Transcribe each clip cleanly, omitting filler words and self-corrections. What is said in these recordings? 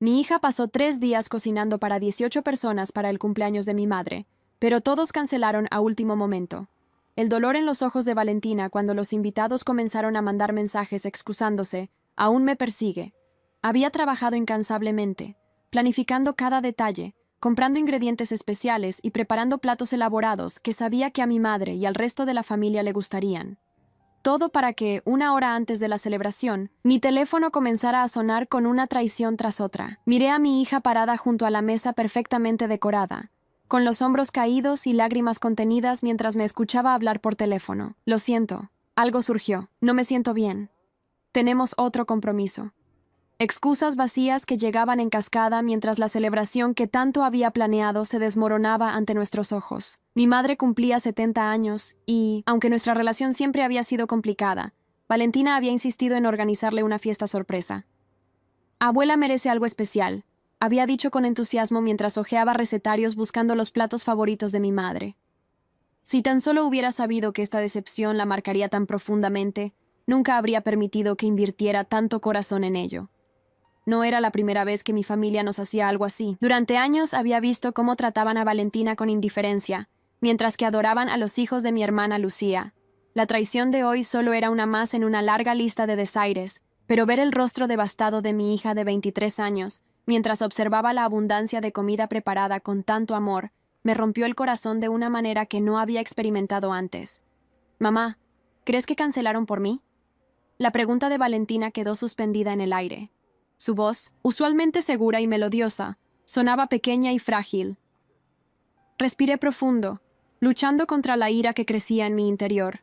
Mi hija pasó 3 días cocinando para 18 personas para el cumpleaños de mi madre, pero todos cancelaron a último momento. El dolor en los ojos de Valentina cuando los invitados comenzaron a mandar mensajes excusándose aún me persigue. Había trabajado incansablemente, planificando cada detalle, comprando ingredientes especiales y preparando platos elaborados que sabía que a mi madre y al resto de la familia le gustarían. Todo para que, 1 hora antes de la celebración, mi teléfono comenzara a sonar con una traición tras otra. Miré a mi hija parada junto a la mesa perfectamente decorada, con los hombros caídos y lágrimas contenidas mientras me escuchaba hablar por teléfono. Lo siento, algo surgió. No me siento bien. Tenemos otro compromiso. Excusas vacías que llegaban en cascada mientras la celebración que tanto había planeado se desmoronaba ante nuestros ojos. Mi madre cumplía 70 años y, aunque nuestra relación siempre había sido complicada, Valentina había insistido en organizarle una fiesta sorpresa. Abuela merece algo especial, había dicho con entusiasmo mientras hojeaba recetarios buscando los platos favoritos de mi madre. Si tan solo hubiera sabido que esta decepción la marcaría tan profundamente, nunca habría permitido que invirtiera tanto corazón en ello. No era la primera vez que mi familia nos hacía algo así. Durante años había visto cómo trataban a Valentina con indiferencia, mientras que adoraban a los hijos de mi hermana Lucía. La traición de hoy solo era una más en una larga lista de desaires, pero ver el rostro devastado de mi hija de 23 años, mientras observaba la abundancia de comida preparada con tanto amor, me rompió el corazón de una manera que no había experimentado antes. Mamá, ¿crees que cancelaron por mí? La pregunta de Valentina quedó suspendida en el aire. Su voz, usualmente segura y melodiosa, sonaba pequeña y frágil. Respiré profundo, luchando contra la ira que crecía en mi interior.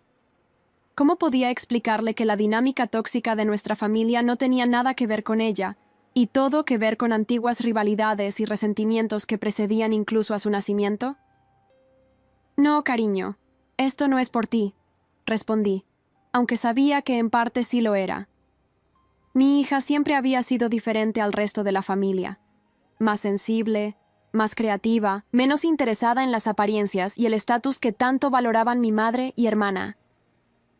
¿Cómo podía explicarle que la dinámica tóxica de nuestra familia no tenía nada que ver con ella, y todo que ver con antiguas rivalidades y resentimientos que precedían incluso a su nacimiento? No, cariño, esto no es por ti, respondí, aunque sabía que en parte sí lo era. Mi hija siempre había sido diferente al resto de la familia. Más sensible, más creativa, menos interesada en las apariencias y el estatus que tanto valoraban mi madre y hermana.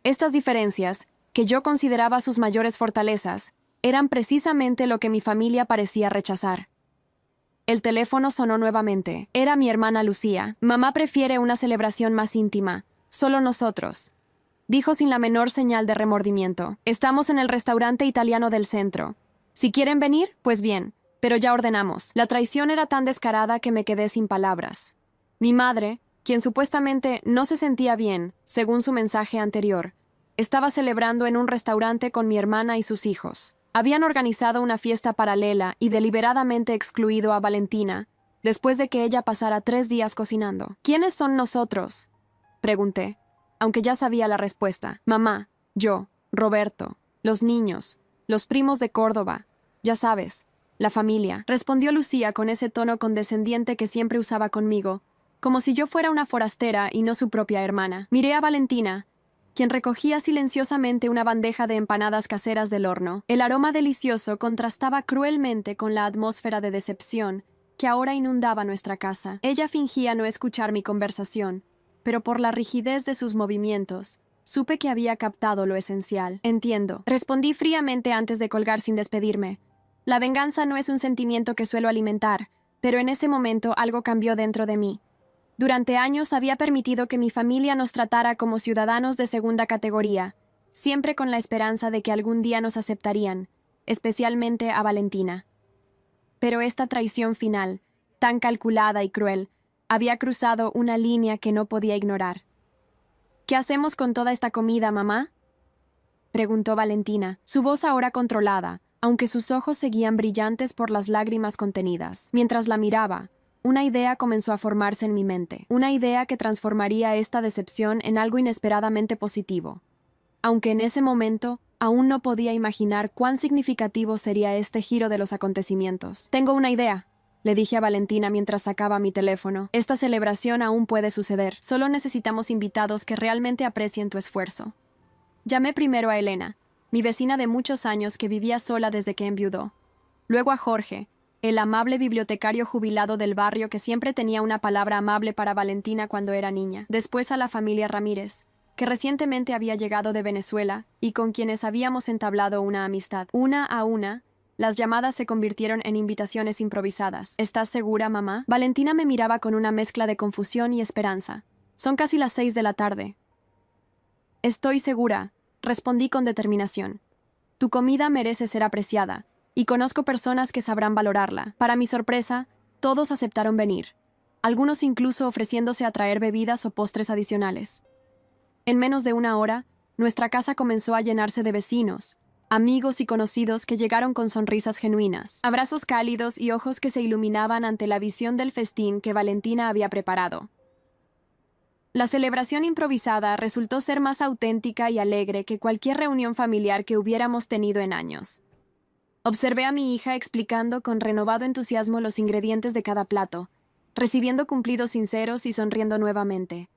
Estas diferencias, que yo consideraba sus mayores fortalezas, eran precisamente lo que mi familia parecía rechazar. El teléfono sonó nuevamente. Era mi hermana Lucía. Mamá prefiere una celebración más íntima. Solo nosotros. Dijo sin la menor señal de remordimiento. Estamos en el restaurante italiano del centro. Si quieren venir, pues bien, pero ya ordenamos. La traición era tan descarada que me quedé sin palabras. Mi madre, quien supuestamente no se sentía bien, según su mensaje anterior, estaba celebrando en un restaurante con mi hermana y sus hijos. Habían organizado una fiesta paralela y deliberadamente excluido a Valentina, después de que ella pasara 3 días cocinando. ¿Quiénes son nosotros?, pregunté, aunque ya sabía la respuesta. Mamá, yo, Roberto, los niños, los primos de Córdoba, ya sabes, la familia, respondió Lucía con ese tono condescendiente que siempre usaba conmigo, como si yo fuera una forastera y no su propia hermana. Miré a Valentina, quien recogía silenciosamente una bandeja de empanadas caseras del horno. El aroma delicioso contrastaba cruelmente con la atmósfera de decepción que ahora inundaba nuestra casa. Ella fingía no escuchar mi conversación, pero por la rigidez de sus movimientos, supe que había captado lo esencial. Entiendo, respondí fríamente antes de colgar sin despedirme. La venganza no es un sentimiento que suelo alimentar, pero en ese momento algo cambió dentro de mí. Durante años había permitido que mi familia nos tratara como ciudadanos de segunda categoría, siempre con la esperanza de que algún día nos aceptarían, especialmente a Valentina. Pero esta traición final, tan calculada y cruel, había cruzado una línea que no podía ignorar. ¿Qué hacemos con toda esta comida, mamá?, preguntó Valentina, su voz ahora controlada, aunque sus ojos seguían brillantes por las lágrimas contenidas. Mientras la miraba, una idea comenzó a formarse en mi mente, una idea que transformaría esta decepción en algo inesperadamente positivo. Aunque en ese momento aún no podía imaginar cuán significativo sería este giro de los acontecimientos. Tengo una idea, le dije a Valentina mientras sacaba mi teléfono. Esta celebración aún puede suceder. Solo necesitamos invitados que realmente aprecien tu esfuerzo. Llamé primero a Elena, mi vecina de muchos años que vivía sola desde que enviudó. Luego a Jorge, el amable bibliotecario jubilado del barrio que siempre tenía una palabra amable para Valentina cuando era niña. Después a la familia Ramírez, que recientemente había llegado de Venezuela y con quienes habíamos entablado una amistad. Una a una, Las llamadas se convirtieron en invitaciones improvisadas. ¿Estás segura, mamá? Valentina me miraba con una mezcla de confusión y esperanza. Son casi las 6 de la tarde. Estoy segura, respondí con determinación. Tu comida merece ser apreciada, y conozco personas que sabrán valorarla. Para mi sorpresa, todos aceptaron venir, algunos incluso ofreciéndose a traer bebidas o postres adicionales. En menos de una hora, nuestra casa comenzó a llenarse de vecinos, amigos y conocidos que llegaron con sonrisas genuinas, abrazos cálidos y ojos que se iluminaban ante la visión del festín que Valentina había preparado. La celebración improvisada resultó ser más auténtica y alegre que cualquier reunión familiar que hubiéramos tenido en años. Observé a mi hija explicando con renovado entusiasmo los ingredientes de cada plato, recibiendo cumplidos sinceros y sonriendo nuevamente.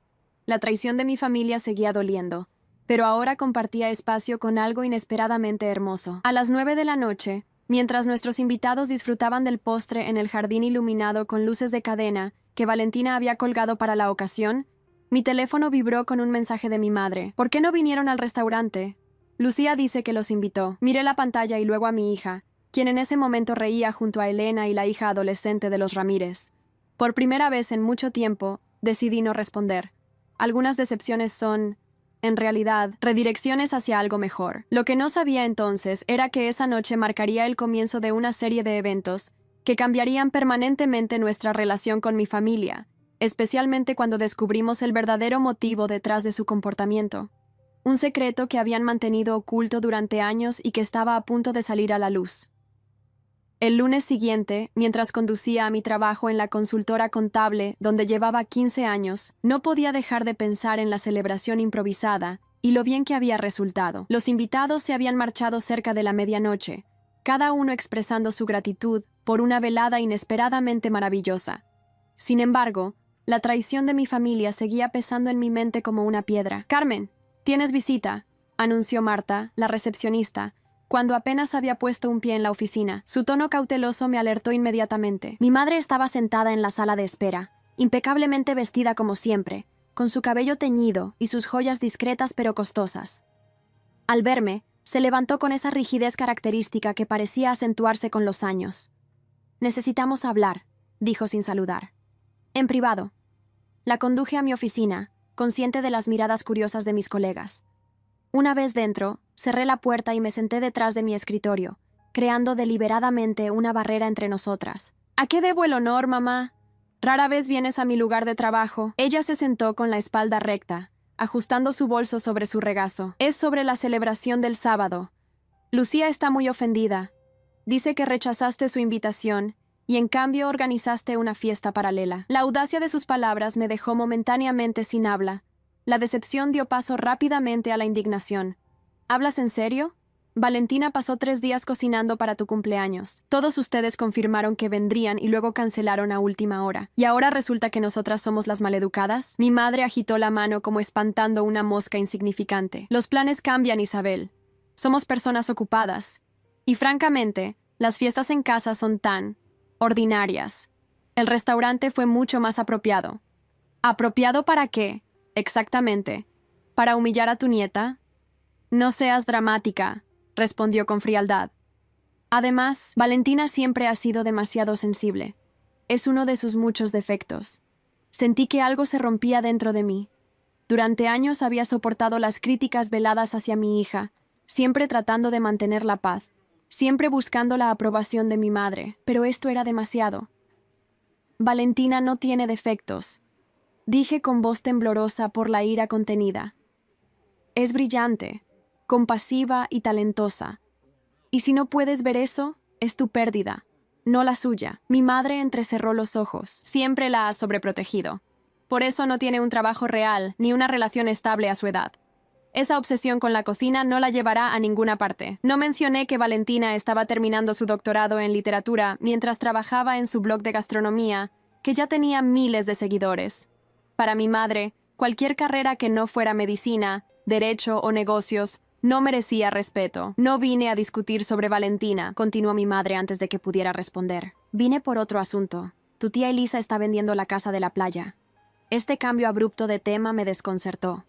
La traición de mi familia seguía doliendo, pero ahora compartía espacio con algo inesperadamente hermoso. A las 9 de la noche, mientras nuestros invitados disfrutaban del postre en el jardín iluminado con luces de cadena que Valentina había colgado para la ocasión, mi teléfono vibró con un mensaje de mi madre. ¿Por qué no vinieron al restaurante? Lucía dice que los invitó. Miré la pantalla y luego a mi hija, quien en ese momento reía junto a Elena y la hija adolescente de los Ramírez. Por primera vez en mucho tiempo, decidí no responder. Algunas decepciones son, en realidad, redirecciones hacia algo mejor. Lo que no sabía entonces era que esa noche marcaría el comienzo de una serie de eventos que cambiarían permanentemente nuestra relación con mi familia, especialmente cuando descubrimos el verdadero motivo detrás de su comportamiento. Un secreto que habían mantenido oculto durante años y que estaba a punto de salir a la luz. El lunes siguiente, mientras conducía a mi trabajo en la consultora contable donde llevaba 15 años, no podía dejar de pensar en la celebración improvisada y lo bien que había resultado. Los invitados se habían marchado cerca de la medianoche, cada uno expresando su gratitud por una velada inesperadamente maravillosa. Sin embargo, la traición de mi familia seguía pesando en mi mente como una piedra. «Carmen, tienes visita», anunció Marta, la recepcionista, cuando apenas había puesto un pie en la oficina. Su tono cauteloso me alertó inmediatamente. Mi madre estaba sentada en la sala de espera, impecablemente vestida como siempre, con su cabello teñido y sus joyas discretas pero costosas. Al verme, se levantó con esa rigidez característica que parecía acentuarse con los años. «Necesitamos hablar», dijo sin saludar. «En privado». La conduje a mi oficina, consciente de las miradas curiosas de mis colegas. Una vez dentro, cerré la puerta y me senté detrás de mi escritorio, creando deliberadamente una barrera entre nosotras. «¿A qué debo el honor, mamá? Rara vez vienes a mi lugar de trabajo». Ella se sentó con la espalda recta, ajustando su bolso sobre su regazo. «Es sobre la celebración del sábado. Lucía está muy ofendida. Dice que rechazaste su invitación y en cambio organizaste una fiesta paralela». La audacia de sus palabras me dejó momentáneamente sin habla. La decepción dio paso rápidamente a la indignación. ¿Hablas en serio? Valentina pasó 3 días cocinando para tu cumpleaños. Todos ustedes confirmaron que vendrían y luego cancelaron a última hora. ¿Y ahora resulta que nosotras somos las maleducadas? Mi madre agitó la mano como espantando una mosca insignificante. Los planes cambian, Isabel. Somos personas ocupadas. Y francamente, las fiestas en casa son tan ordinarias. El restaurante fue mucho más apropiado. ¿Apropiado para qué? Exactamente. ¿Para humillar a tu nieta? No seas dramática, respondió con frialdad. Además, Valentina siempre ha sido demasiado sensible. Es uno de sus muchos defectos. Sentí que algo se rompía dentro de mí. Durante años había soportado las críticas veladas hacia mi hija, siempre tratando de mantener la paz, siempre buscando la aprobación de mi madre, pero esto era demasiado. Valentina no tiene defectos, dije con voz temblorosa por la ira contenida. Es brillante, compasiva y talentosa. Y si no puedes ver eso, es tu pérdida, no la suya. Mi madre entrecerró los ojos. Siempre la ha sobreprotegido. Por eso no tiene un trabajo real ni una relación estable a su edad. Esa obsesión con la cocina no la llevará a ninguna parte. No mencioné que Valentina estaba terminando su doctorado en literatura mientras trabajaba en su blog de gastronomía, que ya tenía miles de seguidores. Para mi madre, cualquier carrera que no fuera medicina, derecho o negocios no merecía respeto. No vine a discutir sobre Valentina, continuó mi madre antes de que pudiera responder. Vine por otro asunto. Tu tía Elisa está vendiendo la casa de la playa. Este cambio abrupto de tema me desconcertó.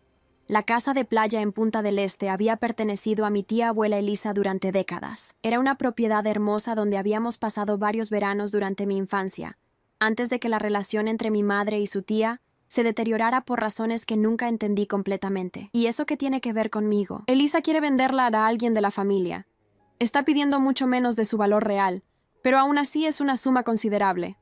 La casa de playa en Punta del Este había pertenecido a mi tía abuela Elisa durante décadas. Era una propiedad hermosa donde habíamos pasado varios veranos durante mi infancia, antes de que la relación entre mi madre y su tía se deteriorara por razones que nunca entendí completamente. ¿Y eso qué tiene que ver conmigo? Elisa quiere venderla a alguien de la familia. Está pidiendo mucho menos de su valor real, pero aún así es una suma considerable.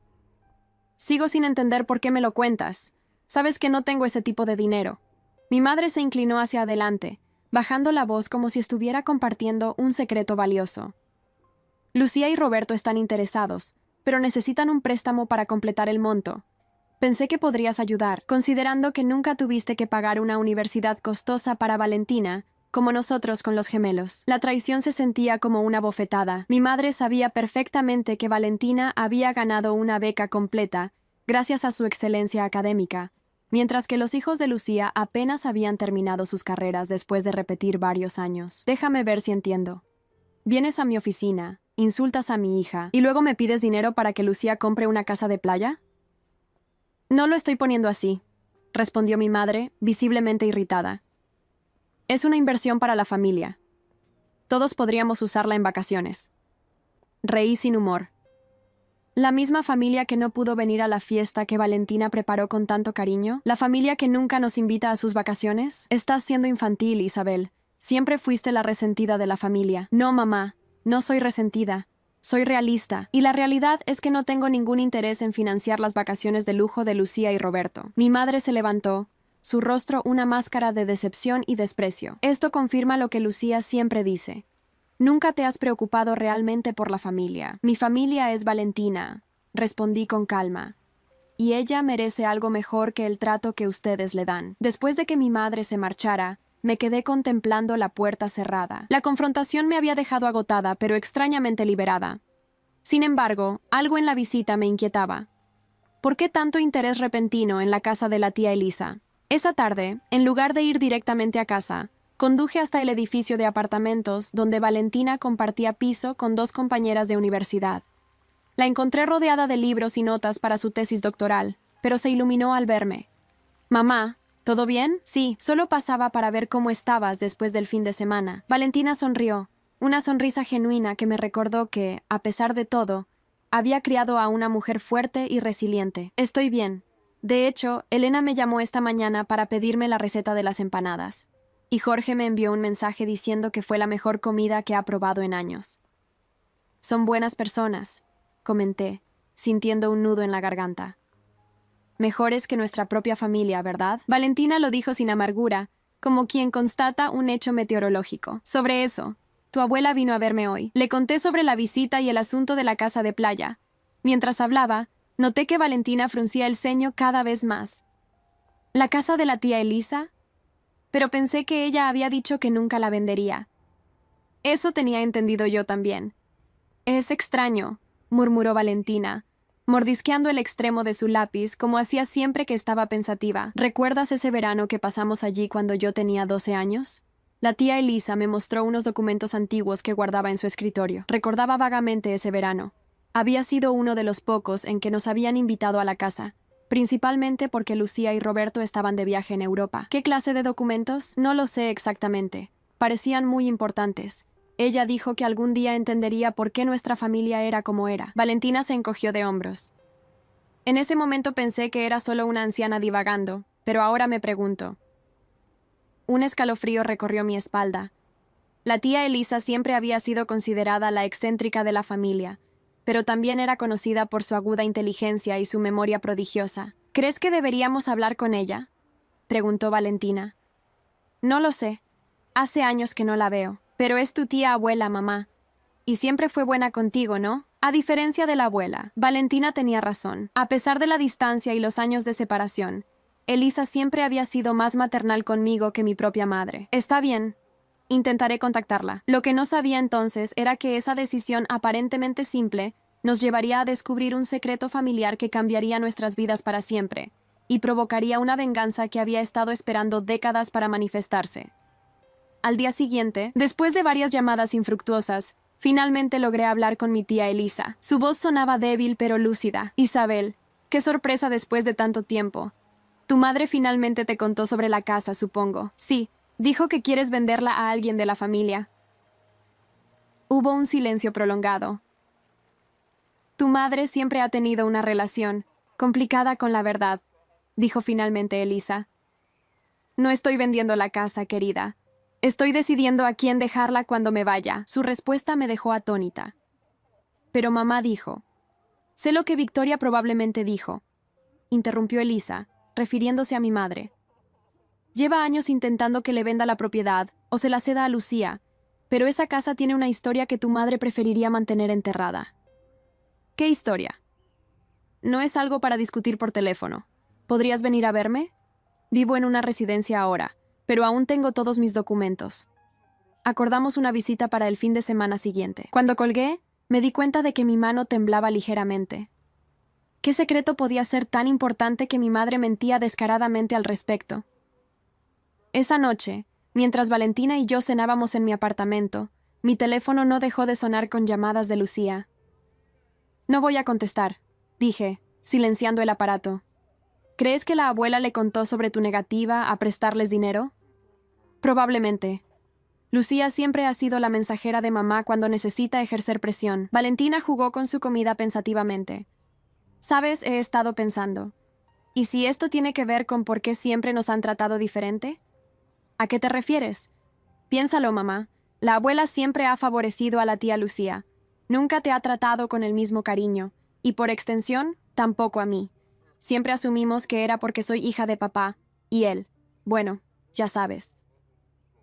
Sigo sin entender por qué me lo cuentas. Sabes que no tengo ese tipo de dinero. Mi madre se inclinó hacia adelante, bajando la voz como si estuviera compartiendo un secreto valioso. Lucía y Roberto están interesados, pero necesitan un préstamo para completar el monto. Pensé que podrías ayudar, considerando que nunca tuviste que pagar una universidad costosa para Valentina, como nosotros con los gemelos. La traición se sentía como una bofetada. Mi madre sabía perfectamente que Valentina había ganado una beca completa, gracias a su excelencia académica, mientras que los hijos de Lucía apenas habían terminado sus carreras después de repetir varios años. Déjame ver si entiendo. Vienes a mi oficina, insultas a mi hija, y luego me pides dinero para que Lucía compre una casa de playa. No lo estoy poniendo así, respondió mi madre, visiblemente irritada. Es una inversión para la familia. Todos podríamos usarla en vacaciones. Reí sin humor. ¿La misma familia que no pudo venir a la fiesta que Valentina preparó con tanto cariño? ¿La familia que nunca nos invita a sus vacaciones? Estás siendo infantil, Isabel. Siempre fuiste la resentida de la familia. No, mamá, no soy resentida. Soy realista, y la realidad es que no tengo ningún interés en financiar las vacaciones de lujo de Lucía y Roberto. Mi madre se levantó, su rostro una máscara de decepción y desprecio. Esto confirma lo que Lucía siempre dice. Nunca te has preocupado realmente por la familia. Mi familia es Valentina, respondí con calma, y ella merece algo mejor que el trato que ustedes le dan. Después de que mi madre se marchara, me quedé contemplando la puerta cerrada. La confrontación me había dejado agotada, pero extrañamente liberada. Sin embargo, algo en la visita me inquietaba. ¿Por qué tanto interés repentino en la casa de la tía Elisa? Esa tarde, en lugar de ir directamente a casa, conduje hasta el edificio de apartamentos donde Valentina compartía piso con dos compañeras de universidad. La encontré rodeada de libros y notas para su tesis doctoral, pero se iluminó al verme. «Mamá, ¿todo bien?» «Sí, solo pasaba para ver cómo estabas después del fin de semana». Valentina sonrió, una sonrisa genuina que me recordó que, a pesar de todo, había criado a una mujer fuerte y resiliente. «Estoy bien. De hecho, Elena me llamó esta mañana para pedirme la receta de las empanadas. Y Jorge me envió un mensaje diciendo que fue la mejor comida que ha probado en años». «Son buenas personas», comenté, sintiendo un nudo en la garganta. «Mejores que nuestra propia familia, ¿verdad?» Valentina lo dijo sin amargura, como quien constata un hecho meteorológico. «Sobre eso, tu abuela vino a verme hoy. Le conté sobre la visita y el asunto de la casa de playa. Mientras hablaba, noté que Valentina fruncía el ceño cada vez más. ¿La casa de la tía Elisa?» Pero pensé que ella había dicho que nunca la vendería. Eso tenía entendido yo también. «Es extraño», murmuró Valentina, mordisqueando el extremo de su lápiz como hacía siempre que estaba pensativa. «¿Recuerdas ese verano que pasamos allí cuando yo tenía 12 años? La tía Elisa me mostró unos documentos antiguos que guardaba en su escritorio. Recordaba vagamente ese verano. Había sido uno de los pocos en que nos habían invitado a la casa, principalmente porque Lucía y Roberto estaban de viaje en Europa. ¿Qué clase de documentos? No lo sé exactamente. Parecían muy importantes. Ella dijo que algún día entendería por qué nuestra familia era como era». Valentina se encogió de hombros. En ese momento pensé que era solo una anciana divagando, pero ahora me pregunto. Un escalofrío recorrió mi espalda. La tía Elisa siempre había sido considerada la excéntrica de la familia, pero también era conocida por su aguda inteligencia y su memoria prodigiosa. «¿Crees que deberíamos hablar con ella?», preguntó Valentina. «No lo sé. Hace años que no la veo. Pero es tu tía abuela, mamá. Y siempre fue buena contigo, ¿no?» A diferencia de la abuela, Valentina tenía razón. A pesar de la distancia y los años de separación, Elisa siempre había sido más maternal conmigo que mi propia madre. «Está bien. Intentaré contactarla». Lo que no sabía entonces era que esa decisión aparentemente simple nos llevaría a descubrir un secreto familiar que cambiaría nuestras vidas para siempre y provocaría una venganza que había estado esperando décadas para manifestarse. Al día siguiente, después de varias llamadas infructuosas, finalmente logré hablar con mi tía Elisa. Su voz sonaba débil pero lúcida. «Isabel, qué sorpresa después de tanto tiempo. Tu madre finalmente te contó sobre la casa, supongo. Sí, dijo que quieres venderla a alguien de la familia. Hubo un silencio prolongado. Tu madre siempre ha tenido una relación complicada con la verdad, dijo finalmente Elisa. No estoy vendiendo la casa, querida. Estoy decidiendo a quién dejarla cuando me vaya. Su respuesta me dejó atónita. Pero mamá dijo. Sé lo que Victoria probablemente dijo, interrumpió Elisa, refiriéndose a mi madre. Lleva años intentando que le venda la propiedad o se la ceda a Lucía, pero esa casa tiene una historia que tu madre preferiría mantener enterrada. ¿Qué historia? No es algo para discutir por teléfono. ¿Podrías venir a verme? Vivo en una residencia ahora, pero aún tengo todos mis documentos. Acordamos una visita para el fin de semana siguiente. Cuando colgué, me di cuenta de que mi mano temblaba ligeramente. ¿Qué secreto podía ser tan importante que mi madre mentía descaradamente al respecto? Esa noche, mientras Valentina y yo cenábamos en mi apartamento, mi teléfono no dejó de sonar con llamadas de Lucía. No voy a contestar, dije, silenciando el aparato. ¿Crees que la abuela le contó sobre tu negativa a prestarles dinero? Probablemente. Lucía siempre ha sido la mensajera de mamá cuando necesita ejercer presión. Valentina jugó con su comida pensativamente. ¿Sabes? He estado pensando. ¿Y si esto tiene que ver con por qué siempre nos han tratado diferente? ¿A qué te refieres? Piénsalo, mamá. La abuela siempre ha favorecido a la tía Lucía. Nunca te ha tratado con el mismo cariño. Y por extensión, tampoco a mí. Siempre asumimos que era porque soy hija de papá. Y él. Bueno, ya sabes.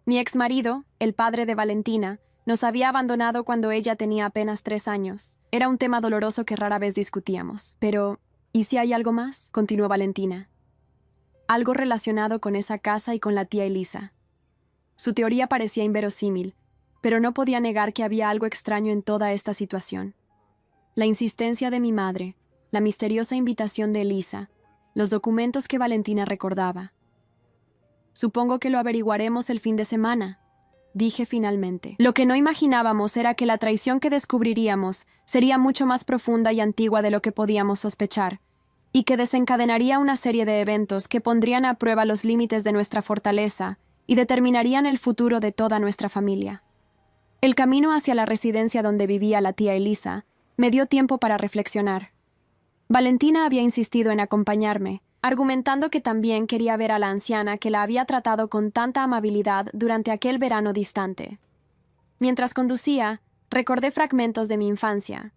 Mi exmarido, el padre de Valentina, nos había abandonado cuando ella tenía apenas 3 años. Era un tema doloroso que rara vez discutíamos. Pero, ¿y si hay algo más? Continuó Valentina. Algo relacionado con esa casa y con la tía Elisa. Su teoría parecía inverosímil, pero no podía negar que había algo extraño en toda esta situación. La insistencia de mi madre, la misteriosa invitación de Elisa, los documentos que Valentina recordaba. Supongo que lo averiguaremos el fin de semana, dije finalmente. Lo que no imaginábamos era que la traición que descubriríamos sería mucho más profunda y antigua de lo que podíamos sospechar, y que desencadenaría una serie de eventos que pondrían a prueba los límites de nuestra fortaleza y determinarían el futuro de toda nuestra familia. El camino hacia la residencia donde vivía la tía Elisa me dio tiempo para reflexionar. Valentina había insistido en acompañarme, argumentando que también quería ver a la anciana que la había tratado con tanta amabilidad durante aquel verano distante. Mientras conducía, recordé fragmentos de mi infancia.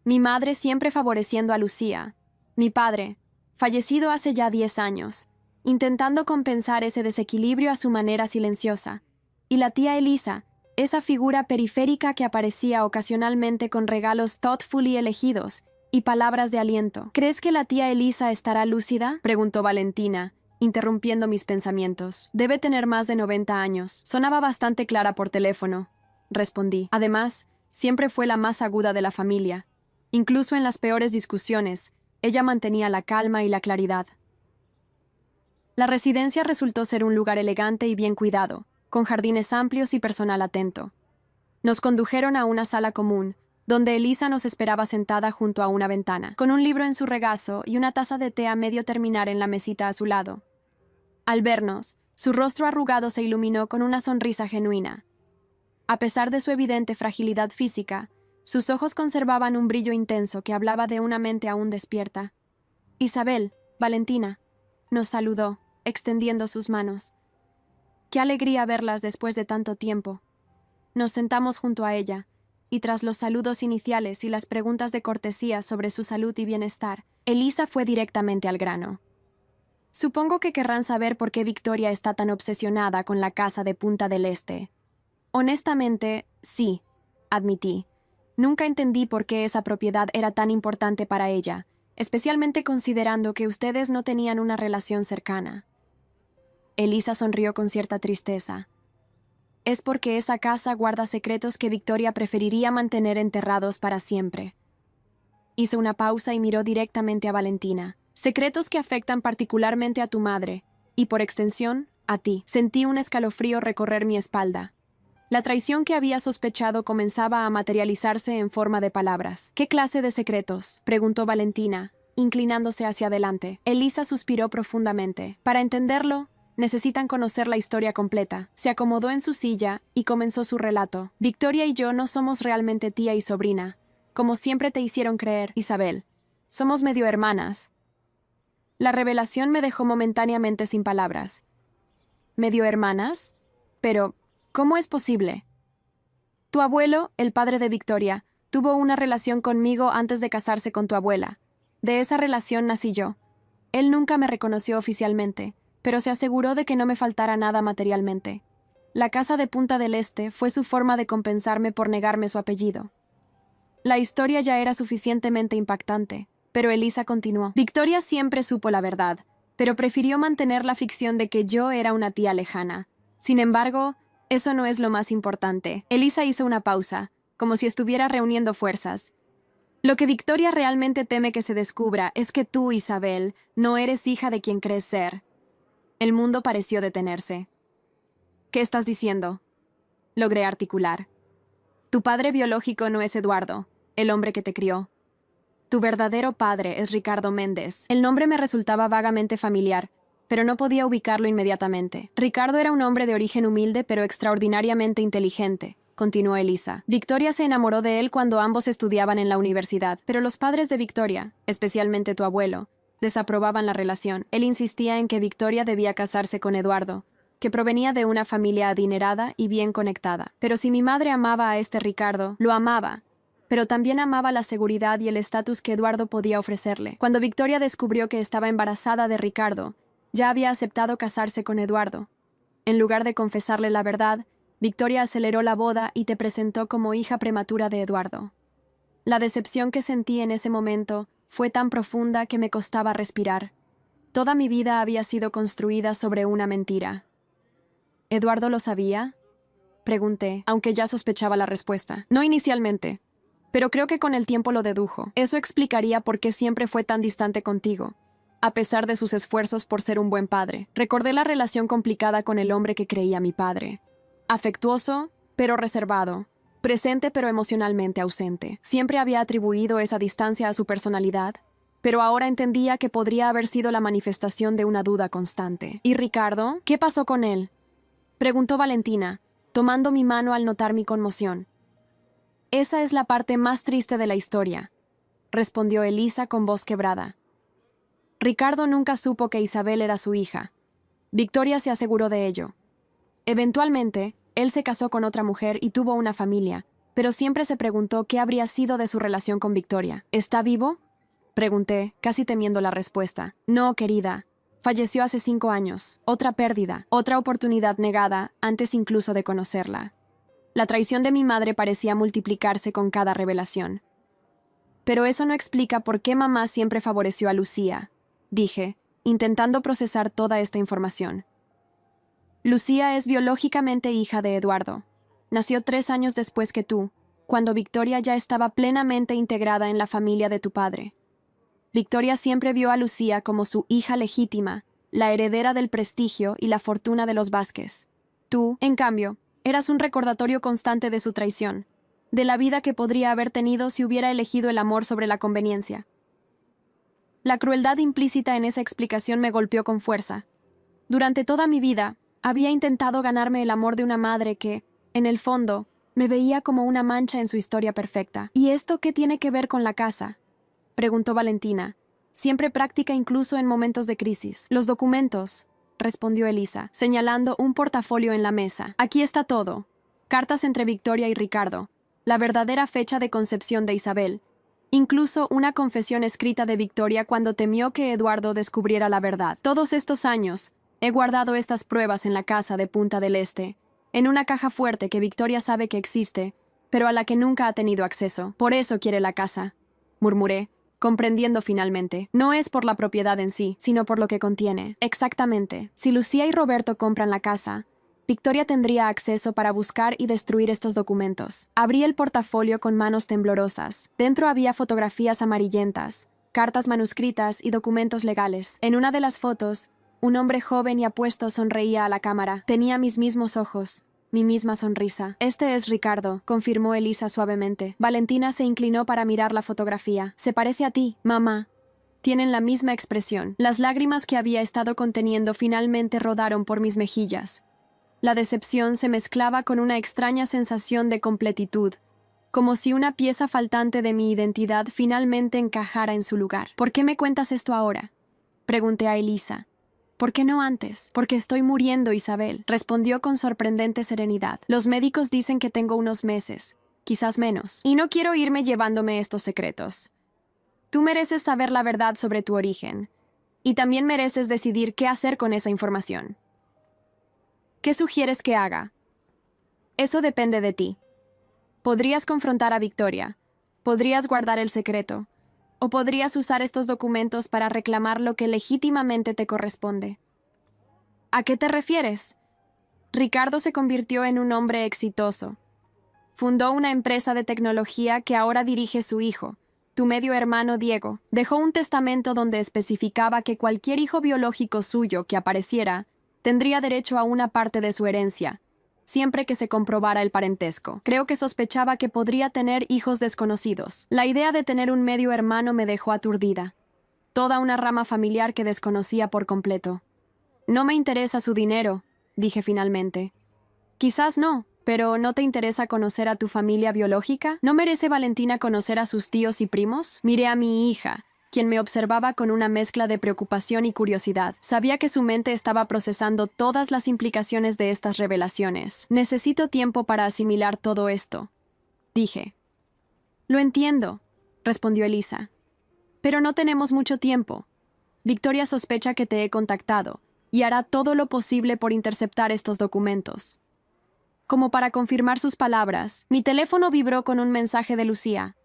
Mi madre siempre favoreciendo a Lucía. Mi padre, fallecido hace ya 10 años, intentando compensar ese desequilibrio a su manera silenciosa. Y la tía Elisa, esa figura periférica que aparecía ocasionalmente con regalos thoughtfully elegidos y palabras de aliento. ¿Crees que la tía Elisa estará lúcida?, preguntó Valentina, interrumpiendo mis pensamientos. Debe tener más de 90 años. Sonaba bastante clara por teléfono, respondí. Además, siempre fue la más aguda de la familia. Incluso en las peores discusiones, ella mantenía la calma y la claridad. La residencia resultó ser un lugar elegante y bien cuidado, con jardines amplios y personal atento. Nos condujeron a una sala común, donde Elisa nos esperaba sentada junto a una ventana, con un libro en su regazo y una taza de té a medio terminar en la mesita a su lado. Al vernos, su rostro arrugado se iluminó con una sonrisa genuina. A pesar de su evidente fragilidad física, sus ojos conservaban un brillo intenso que hablaba de una mente aún despierta. Isabel, Valentina, nos saludó, extendiendo sus manos. Qué alegría verlas después de tanto tiempo. Nos sentamos junto a ella, y tras los saludos iniciales y las preguntas de cortesía sobre su salud y bienestar, Elisa fue directamente al grano. Supongo que querrán saber por qué Victoria está tan obsesionada con la casa de Punta del Este. Honestamente, sí, admití. Nunca entendí por qué esa propiedad era tan importante para ella, especialmente considerando que ustedes no tenían una relación cercana. Elisa sonrió con cierta tristeza. Es porque esa casa guarda secretos que Victoria preferiría mantener enterrados para siempre. Hizo una pausa y miró directamente a Valentina. Secretos que afectan particularmente a tu madre, y por extensión, a ti. Sentí un escalofrío recorrer mi espalda. La traición que había sospechado comenzaba a materializarse en forma de palabras. ¿Qué clase de secretos?, preguntó Valentina, inclinándose hacia adelante. Elisa suspiró profundamente. Para entenderlo, necesitan conocer la historia completa. Se acomodó en su silla y comenzó su relato. Victoria y yo no somos realmente tía y sobrina, como siempre te hicieron creer, Isabel. Somos medio hermanas. La revelación me dejó momentáneamente sin palabras. ¿Medio hermanas? Pero, ¿cómo es posible? Tu abuelo, el padre de Victoria, tuvo una relación conmigo antes de casarse con tu abuela. De esa relación nací yo. Él nunca me reconoció oficialmente, pero se aseguró de que no me faltara nada materialmente. La casa de Punta del Este fue su forma de compensarme por negarme su apellido. La historia ya era suficientemente impactante, pero Elisa continuó. Victoria siempre supo la verdad, pero prefirió mantener la ficción de que yo era una tía lejana. Sin embargo, eso no es lo más importante. Elisa hizo una pausa, como si estuviera reuniendo fuerzas. Lo que Victoria realmente teme que se descubra es que tú, Isabel, no eres hija de quien crees ser. El mundo pareció detenerse. ¿Qué estás diciendo? Logré articular. Tu padre biológico no es Eduardo, el hombre que te crió. Tu verdadero padre es Ricardo Méndez. El nombre me resultaba vagamente familiar, pero no podía ubicarlo inmediatamente. Ricardo era un hombre de origen humilde pero extraordinariamente inteligente, continuó Elisa. Victoria se enamoró de él cuando ambos estudiaban en la universidad, pero los padres de Victoria, especialmente tu abuelo, desaprobaban la relación. Él insistía en que Victoria debía casarse con Eduardo, que provenía de una familia adinerada y bien conectada. Pero si mi madre amaba a este Ricardo, lo amaba, pero también amaba la seguridad y el estatus que Eduardo podía ofrecerle. Cuando Victoria descubrió que estaba embarazada de Ricardo, ya había aceptado casarse con Eduardo. En lugar de confesarle la verdad, Victoria aceleró la boda y te presentó como hija prematura de Eduardo. La decepción que sentí en ese momento fue tan profunda que me costaba respirar. Toda mi vida había sido construida sobre una mentira. ¿Eduardo lo sabía? Pregunté, aunque ya sospechaba la respuesta. No inicialmente, pero creo que con el tiempo lo dedujo. Eso explicaría por qué siempre fue tan distante contigo, a pesar de sus esfuerzos por ser un buen padre. Recordé la relación complicada con el hombre que creía mi padre. Afectuoso, pero reservado. Presente, pero emocionalmente ausente. Siempre había atribuido esa distancia a su personalidad, pero ahora entendía que podría haber sido la manifestación de una duda constante. ¿Y Ricardo? ¿Qué pasó con él? Preguntó Valentina, tomando mi mano al notar mi conmoción. Esa es la parte más triste de la historia, respondió Elisa con voz quebrada. Ricardo nunca supo que Isabel era su hija. Victoria se aseguró de ello. Eventualmente, él se casó con otra mujer y tuvo una familia, pero siempre se preguntó qué habría sido de su relación con Victoria. ¿Está vivo? Pregunté, casi temiendo la respuesta. No, querida. Falleció hace 5 años. Otra pérdida, otra oportunidad negada antes incluso de conocerla. La traición de mi madre parecía multiplicarse con cada revelación. Pero eso no explica por qué mamá siempre favoreció a Lucía, dije, intentando procesar toda esta información. Lucía es biológicamente hija de Eduardo. Nació 3 años después que tú, cuando Victoria ya estaba plenamente integrada en la familia de tu padre. Victoria siempre vio a Lucía como su hija legítima, la heredera del prestigio y la fortuna de los Vázquez. Tú, en cambio, eras un recordatorio constante de su traición, de la vida que podría haber tenido si hubiera elegido el amor sobre la conveniencia. La crueldad implícita en esa explicación me golpeó con fuerza. Durante toda mi vida, había intentado ganarme el amor de una madre que, en el fondo, me veía como una mancha en su historia perfecta. ¿Y esto qué tiene que ver con la casa?, preguntó Valentina, siempre práctica incluso en momentos de crisis. Los documentos, respondió Elisa, señalando un portafolio en la mesa. Aquí está todo. Cartas entre Victoria y Ricardo, la verdadera fecha de concepción de Isabel, incluso una confesión escrita de Victoria cuando temió que Eduardo descubriera la verdad. Todos estos años, he guardado estas pruebas en la casa de Punta del Este, en una caja fuerte que Victoria sabe que existe, pero a la que nunca ha tenido acceso. Por eso quiere la casa, murmuré, comprendiendo finalmente. No es por la propiedad en sí, sino por lo que contiene. Exactamente. Si Lucía y Roberto compran la casa, Victoria tendría acceso para buscar y destruir estos documentos. Abrí el portafolio con manos temblorosas. Dentro había fotografías amarillentas, cartas manuscritas y documentos legales. En una de las fotos, un hombre joven y apuesto sonreía a la cámara. Tenía mis mismos ojos, mi misma sonrisa. Este es Ricardo, confirmó Elisa suavemente. Valentina se inclinó para mirar la fotografía. Se parece a ti, mamá. Tienen la misma expresión. Las lágrimas que había estado conteniendo finalmente rodaron por mis mejillas. La decepción se mezclaba con una extraña sensación de completitud, como si una pieza faltante de mi identidad finalmente encajara en su lugar. ¿Por qué me cuentas esto ahora?, pregunté a Elisa. ¿Por qué no antes? Porque estoy muriendo, Isabel, respondió con sorprendente serenidad. Los médicos dicen que tengo unos meses, quizás menos, y no quiero irme llevándome estos secretos. Tú mereces saber la verdad sobre tu origen, y también mereces decidir qué hacer con esa información. ¿Qué sugieres que haga? Eso depende de ti. Podrías confrontar a Victoria, podrías guardar el secreto, o podrías usar estos documentos para reclamar lo que legítimamente te corresponde. ¿A qué te refieres? Ricardo se convirtió en un hombre exitoso. Fundó una empresa de tecnología que ahora dirige su hijo, tu medio hermano Diego. Dejó un testamento donde especificaba que cualquier hijo biológico suyo que apareciera tendría derecho a una parte de su herencia, siempre que se comprobara el parentesco. Creo que sospechaba que podría tener hijos desconocidos. La idea de tener un medio hermano me dejó aturdida. Toda una rama familiar que desconocía por completo. No me interesa su dinero, dije finalmente. Quizás no, pero ¿no te interesa conocer a tu familia biológica? ¿No merece Valentina conocer a sus tíos y primos? Miré a mi hija, quien me observaba con una mezcla de preocupación y curiosidad. Sabía que su mente estaba procesando todas las implicaciones de estas revelaciones. Necesito tiempo para asimilar todo esto, dije. Lo entiendo, respondió Elisa. Pero no tenemos mucho tiempo. Victoria sospecha que te he contactado y hará todo lo posible por interceptar estos documentos. Como para confirmar sus palabras, mi teléfono vibró con un mensaje de Lucía.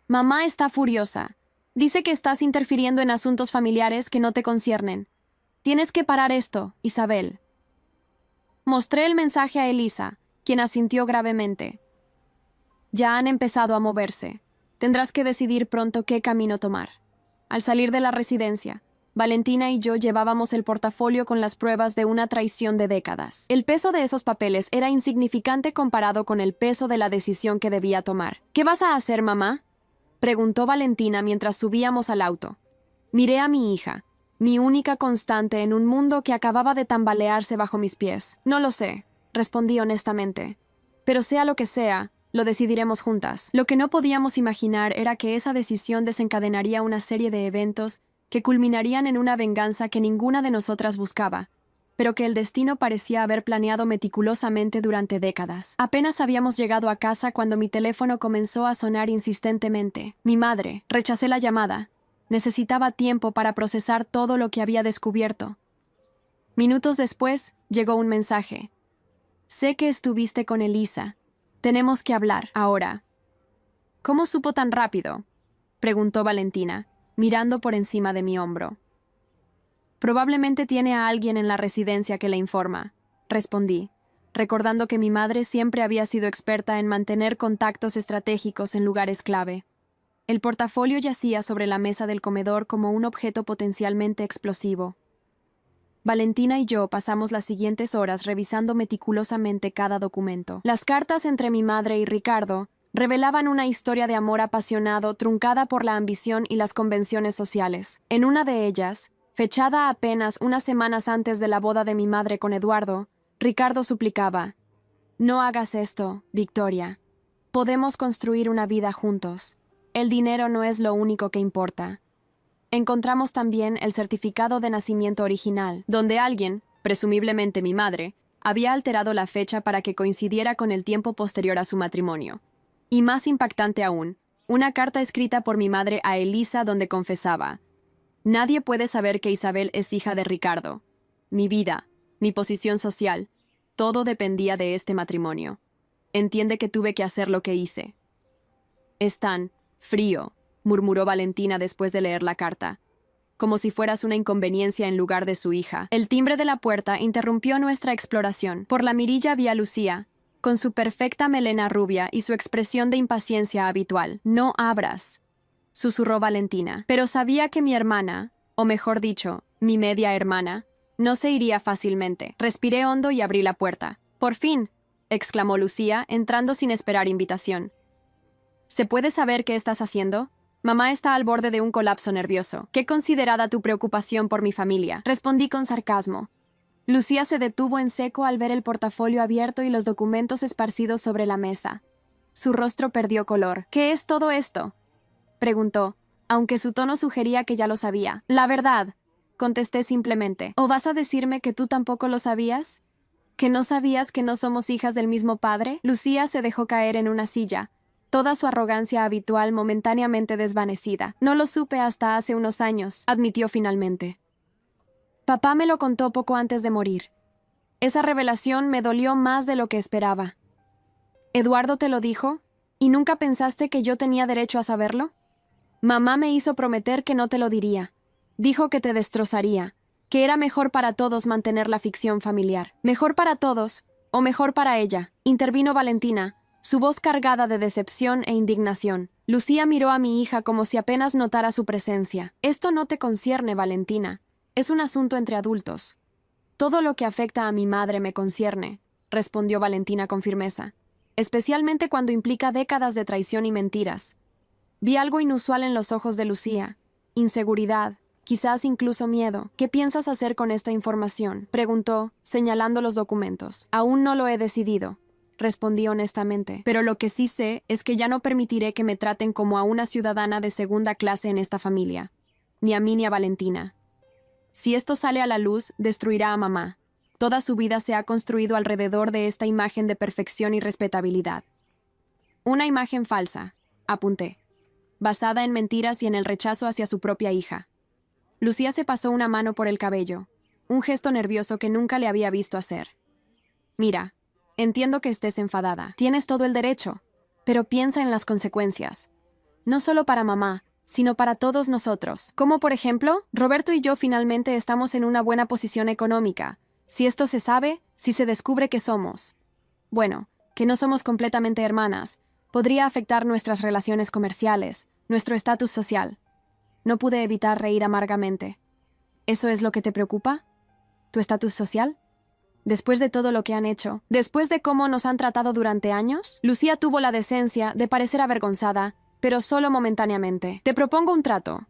Mamá está furiosa. Dice que estás interfiriendo en asuntos familiares que no te conciernen. Tienes que parar esto, Isabel. Mostré el mensaje a Elisa, quien asintió gravemente. Ya han empezado a moverse. Tendrás que decidir pronto qué camino tomar. Al salir de la residencia, Valentina y yo llevábamos el portafolio con las pruebas de una traición de décadas. El peso de esos papeles era insignificante comparado con el peso de la decisión que debía tomar. ¿Qué vas a hacer, mamá?, preguntó Valentina mientras subíamos al auto. Miré a mi hija, mi única constante en un mundo que acababa de tambalearse bajo mis pies. No lo sé, respondí honestamente. Pero sea lo que sea, lo decidiremos juntas. Lo que no podíamos imaginar era que esa decisión desencadenaría una serie de eventos que culminarían en una venganza que ninguna de nosotras buscaba, pero que el destino parecía haber planeado meticulosamente durante décadas. Apenas habíamos llegado a casa cuando mi teléfono comenzó a sonar insistentemente. Mi madre. Rechacé la llamada. Necesitaba tiempo para procesar todo lo que había descubierto. Minutos después, llegó un mensaje. Sé que estuviste con Elisa. Tenemos que hablar ahora. ¿Cómo supo tan rápido?, preguntó Valentina, mirando por encima de mi hombro. Probablemente tiene a alguien en la residencia que le informa, respondí, recordando que mi madre siempre había sido experta en mantener contactos estratégicos en lugares clave. El portafolio yacía sobre la mesa del comedor como un objeto potencialmente explosivo. Valentina y yo pasamos las siguientes horas revisando meticulosamente cada documento. Las cartas entre mi madre y Ricardo revelaban una historia de amor apasionado truncada por la ambición y las convenciones sociales. En una de ellas, fechada apenas unas semanas antes de la boda de mi madre con Eduardo, Ricardo suplicaba: «No hagas esto, Victoria. Podemos construir una vida juntos. El dinero no es lo único que importa». Encontramos también el certificado de nacimiento original, donde alguien, presumiblemente mi madre, había alterado la fecha para que coincidiera con el tiempo posterior a su matrimonio. Y más impactante aún, una carta escrita por mi madre a Elisa donde confesaba: «Nadie puede saber que Isabel es hija de Ricardo. Mi vida, mi posición social, todo dependía de este matrimonio. Entiende que tuve que hacer lo que hice». «Es tan frío», murmuró Valentina después de leer la carta, «como si fueras una inconveniencia en lugar de su hija». El timbre de la puerta interrumpió nuestra exploración. Por la mirilla vi a Lucía, con su perfecta melena rubia y su expresión de impaciencia habitual. «No abras», susurró Valentina. Pero sabía que mi hermana, o mejor dicho, mi media hermana, no se iría fácilmente. Respiré hondo y abrí la puerta. «Por fin», exclamó Lucía, entrando sin esperar invitación. «¿Se puede saber qué estás haciendo?». Mamá está al borde de un colapso nervioso. ¿Qué considerada tu preocupación por mi familia? Respondí con sarcasmo. Lucía se detuvo en seco al ver el portafolio abierto y los documentos esparcidos sobre la mesa. Su rostro perdió color. ¿Qué es todo esto?, preguntó, aunque su tono sugería que ya lo sabía. La verdad, contesté simplemente. ¿O vas a decirme que tú tampoco lo sabías? ¿Que no sabías que no somos hijas del mismo padre? Lucía se dejó caer en una silla, toda su arrogancia habitual momentáneamente desvanecida. No lo supe hasta hace unos años, admitió finalmente. Papá me lo contó poco antes de morir. Esa revelación me dolió más de lo que esperaba. ¿Eduardo te lo dijo? ¿Y nunca pensaste que yo tenía derecho a saberlo? Mamá me hizo prometer que no te lo diría. Dijo que te destrozaría, que era mejor para todos mantener la ficción familiar. ¿Mejor para todos o mejor para ella?, intervino Valentina, su voz cargada de decepción e indignación. Lucía miró a mi hija como si apenas notara su presencia. Esto no te concierne, Valentina. Es un asunto entre adultos. Todo lo que afecta a mi madre me concierne, respondió Valentina con firmeza, especialmente cuando implica décadas de traición y mentiras. Vi algo inusual en los ojos de Lucía. Inseguridad, quizás incluso miedo. ¿Qué piensas hacer con esta información?, preguntó, señalando los documentos. Aún no lo he decidido, respondí honestamente, pero lo que sí sé es que ya no permitiré que me traten como a una ciudadana de segunda clase en esta familia. Ni a mí ni a Valentina. Si esto sale a la luz, destruirá a mamá. Toda su vida se ha construido alrededor de esta imagen de perfección y respetabilidad. Una imagen falsa, apunté, basada en mentiras y en el rechazo hacia su propia hija. Lucía se pasó una mano por el cabello, un gesto nervioso que nunca le había visto hacer. Mira, entiendo que estés enfadada. Tienes todo el derecho, pero piensa en las consecuencias. No solo para mamá, sino para todos nosotros. Como por ejemplo, Roberto y yo finalmente estamos en una buena posición económica. Si esto se sabe, si se descubre que somos, bueno, que no somos completamente hermanas, podría afectar nuestras relaciones comerciales, nuestro estatus social. No pude evitar reír amargamente. ¿Eso es lo que te preocupa? ¿Tu estatus social? Después de todo lo que han hecho, después de cómo nos han tratado durante años, Lucía tuvo la decencia de parecer avergonzada, pero solo momentáneamente. Te propongo un trato,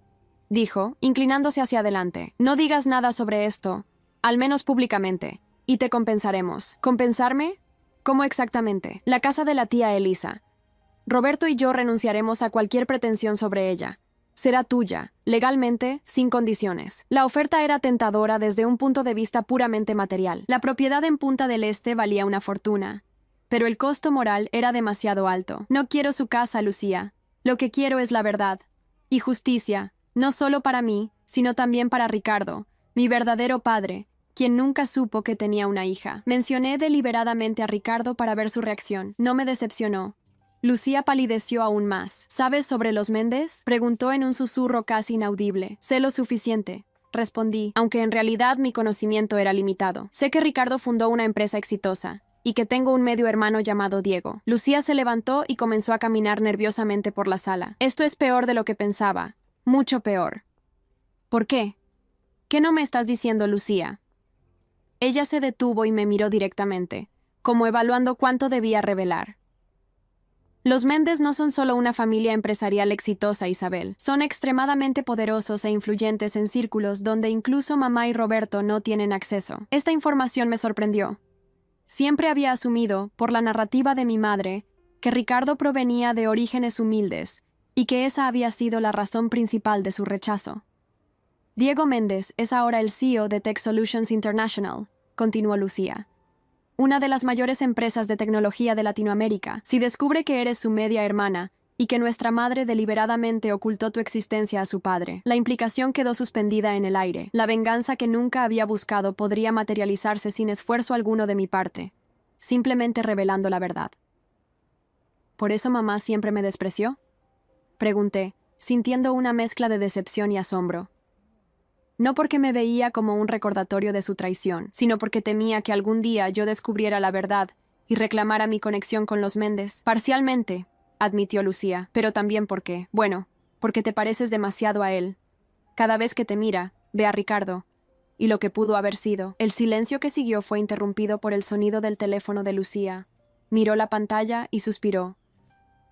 dijo, inclinándose hacia adelante. No digas nada sobre esto, al menos públicamente, y te compensaremos. ¿Compensarme? ¿Cómo exactamente? La casa de la tía Elisa. Roberto y yo renunciaremos a cualquier pretensión sobre ella. Será tuya, legalmente, sin condiciones. La oferta era tentadora desde un punto de vista puramente material. La propiedad en Punta del Este valía una fortuna, pero el costo moral era demasiado alto. No quiero su casa, Lucía. Lo que quiero es la verdad y justicia, no solo para mí, sino también para Ricardo, mi verdadero padre, quien nunca supo que tenía una hija. Mencioné deliberadamente a Ricardo para ver su reacción. No me decepcionó. Lucía palideció aún más. ¿Sabes sobre los Méndez?, preguntó en un susurro casi inaudible. Sé lo suficiente, respondí, aunque en realidad mi conocimiento era limitado. Sé que Ricardo fundó una empresa exitosa y que tengo un medio hermano llamado Diego. Lucía se levantó y comenzó a caminar nerviosamente por la sala. Esto es peor de lo que pensaba. Mucho peor. ¿Por qué? ¿Qué no me estás diciendo, Lucía? Ella se detuvo y me miró directamente, como evaluando cuánto debía revelar. Los Méndez no son solo una familia empresarial exitosa, Isabel. Son extremadamente poderosos e influyentes en círculos donde incluso mamá y Roberto no tienen acceso. Esta información me sorprendió. Siempre había asumido, por la narrativa de mi madre, que Ricardo provenía de orígenes humildes y que esa había sido la razón principal de su rechazo. Diego Méndez es ahora el CEO de Tech Solutions International, continuó Lucía. Una de las mayores empresas de tecnología de Latinoamérica. Si descubre que eres su media hermana y que nuestra madre deliberadamente ocultó tu existencia a su padre, la implicación quedó suspendida en el aire. La venganza que nunca había buscado podría materializarse sin esfuerzo alguno de mi parte, simplemente revelando la verdad. ¿Por eso mamá siempre me despreció?, pregunté, sintiendo una mezcla de decepción y asombro. No porque me veía como un recordatorio de su traición, sino porque temía que algún día yo descubriera la verdad y reclamara mi conexión con los Méndez. Parcialmente, admitió Lucía, pero también porque te pareces demasiado a él. Cada vez que te mira, ve a Ricardo, y lo que pudo haber sido. El silencio que siguió fue interrumpido por el sonido del teléfono de Lucía. Miró la pantalla y suspiró.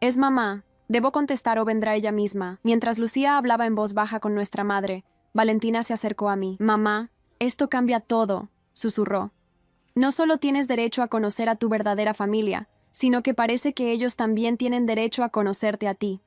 «Es mamá», ¿Debo contestar o vendrá ella misma? Mientras Lucía hablaba en voz baja con nuestra madre, Valentina se acercó a mí. «Mamá, esto cambia todo», susurró. «No solo tienes derecho a conocer a tu verdadera familia, sino que parece que ellos también tienen derecho a conocerte a ti».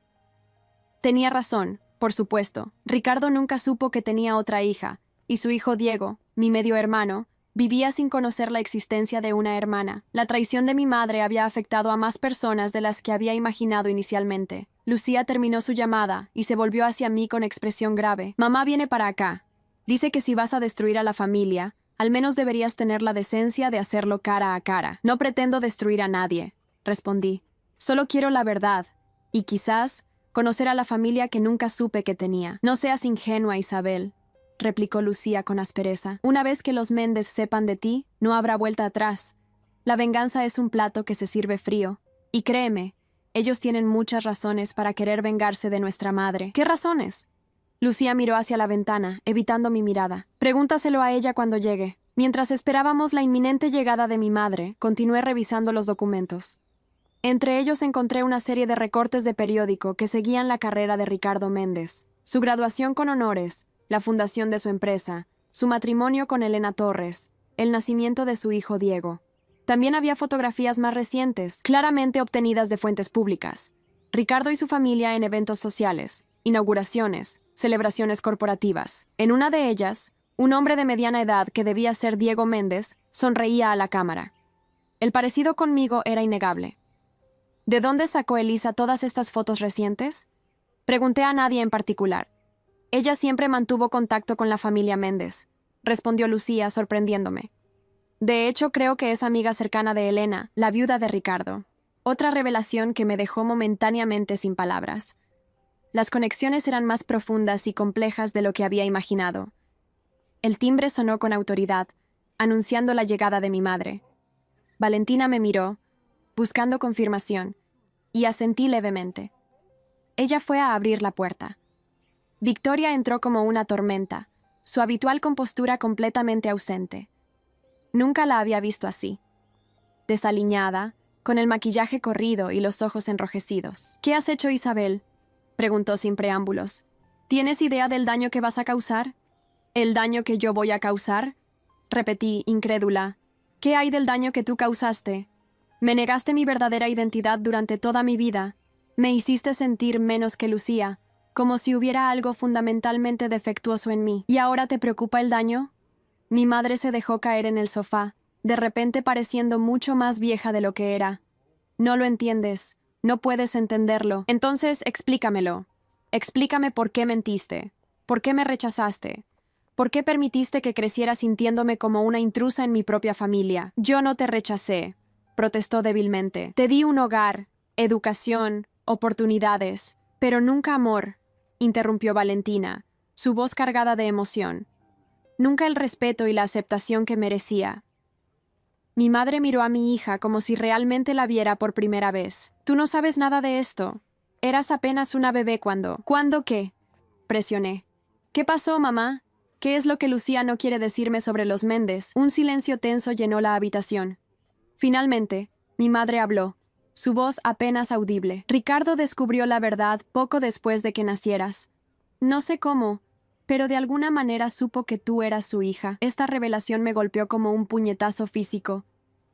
Tenía razón, por supuesto. Ricardo nunca supo que tenía otra hija, y su hijo Diego, mi medio hermano, vivía sin conocer la existencia de una hermana. La traición de mi madre había afectado a más personas de las que había imaginado inicialmente. Lucía terminó su llamada y se volvió hacia mí con expresión grave. «Mamá viene para acá. Dice que si vas a destruir a la familia, al menos deberías tener la decencia de hacerlo cara a cara». «No pretendo destruir a nadie», respondí. «Solo quiero la verdad, y quizás conocer a la familia que nunca supe que tenía». «No seas ingenua, Isabel», replicó Lucía con aspereza. «Una vez que los Méndez sepan de ti, no habrá vuelta atrás. La venganza es un plato que se sirve frío. Y créeme, ellos tienen muchas razones para querer vengarse de nuestra madre». «¿Qué razones?». Lucía miró hacia la ventana, evitando mi mirada. «Pregúntaselo a ella cuando llegue». Mientras esperábamos la inminente llegada de mi madre, continué revisando los documentos. Entre ellos encontré una serie de recortes de periódico que seguían la carrera de Ricardo Méndez. Su graduación con honores, la fundación de su empresa, su matrimonio con Elena Torres, el nacimiento de su hijo Diego. También había fotografías más recientes, claramente obtenidas de fuentes públicas. Ricardo y su familia en eventos sociales, inauguraciones, celebraciones corporativas. En una de ellas, un hombre de mediana edad que debía ser Diego Méndez sonreía a la cámara. El parecido conmigo era innegable. ¿De dónde sacó Elisa todas estas fotos recientes? Pregunté a nadie en particular. Ella siempre mantuvo contacto con la familia Méndez, respondió Lucía, sorprendiéndome. De hecho, creo que es amiga cercana de Elena, la viuda de Ricardo. Otra revelación que me dejó momentáneamente sin palabras. Las conexiones eran más profundas y complejas de lo que había imaginado. El timbre sonó con autoridad, anunciando la llegada de mi madre. Valentina me miró, buscando confirmación, y asentí levemente. Ella fue a abrir la puerta. Victoria entró como una tormenta, su habitual compostura completamente ausente. Nunca la había visto así. Desaliñada, con el maquillaje corrido y los ojos enrojecidos. «¿Qué has hecho, Isabel?», preguntó sin preámbulos. «¿Tienes idea del daño que vas a causar?». «¿El daño que yo voy a causar?», repetí, incrédula. «¿Qué hay del daño que tú causaste? Me negaste mi verdadera identidad durante toda mi vida. Me hiciste sentir menos que Lucía, como si hubiera algo fundamentalmente defectuoso en mí. ¿Y ahora te preocupa el daño?». Mi madre se dejó caer en el sofá, de repente pareciendo mucho más vieja de lo que era. «No lo entiendes. No puedes entenderlo. Entonces explícamelo. Explícame por qué mentiste. ¿Por qué me rechazaste? ¿Por qué permitiste que creciera sintiéndome como una intrusa en mi propia familia?». «Yo no te rechacé», protestó débilmente. «Te di un hogar, educación, oportunidades, pero nunca amor», interrumpió Valentina, su voz cargada de emoción. «Nunca el respeto y la aceptación que merecía». Mi madre miró a mi hija como si realmente la viera por primera vez. «Tú no sabes nada de esto. Eras apenas una bebé cuando». «¿Cuándo qué?», presioné. «¿Qué pasó, mamá? ¿Qué es lo que Lucía no quiere decirme sobre los Méndez?». Un silencio tenso llenó la habitación. Finalmente, mi madre habló, su voz apenas audible. «Ricardo descubrió la verdad poco después de que nacieras. No sé cómo, pero de alguna manera supo que tú eras su hija». Esta revelación me golpeó como un puñetazo físico.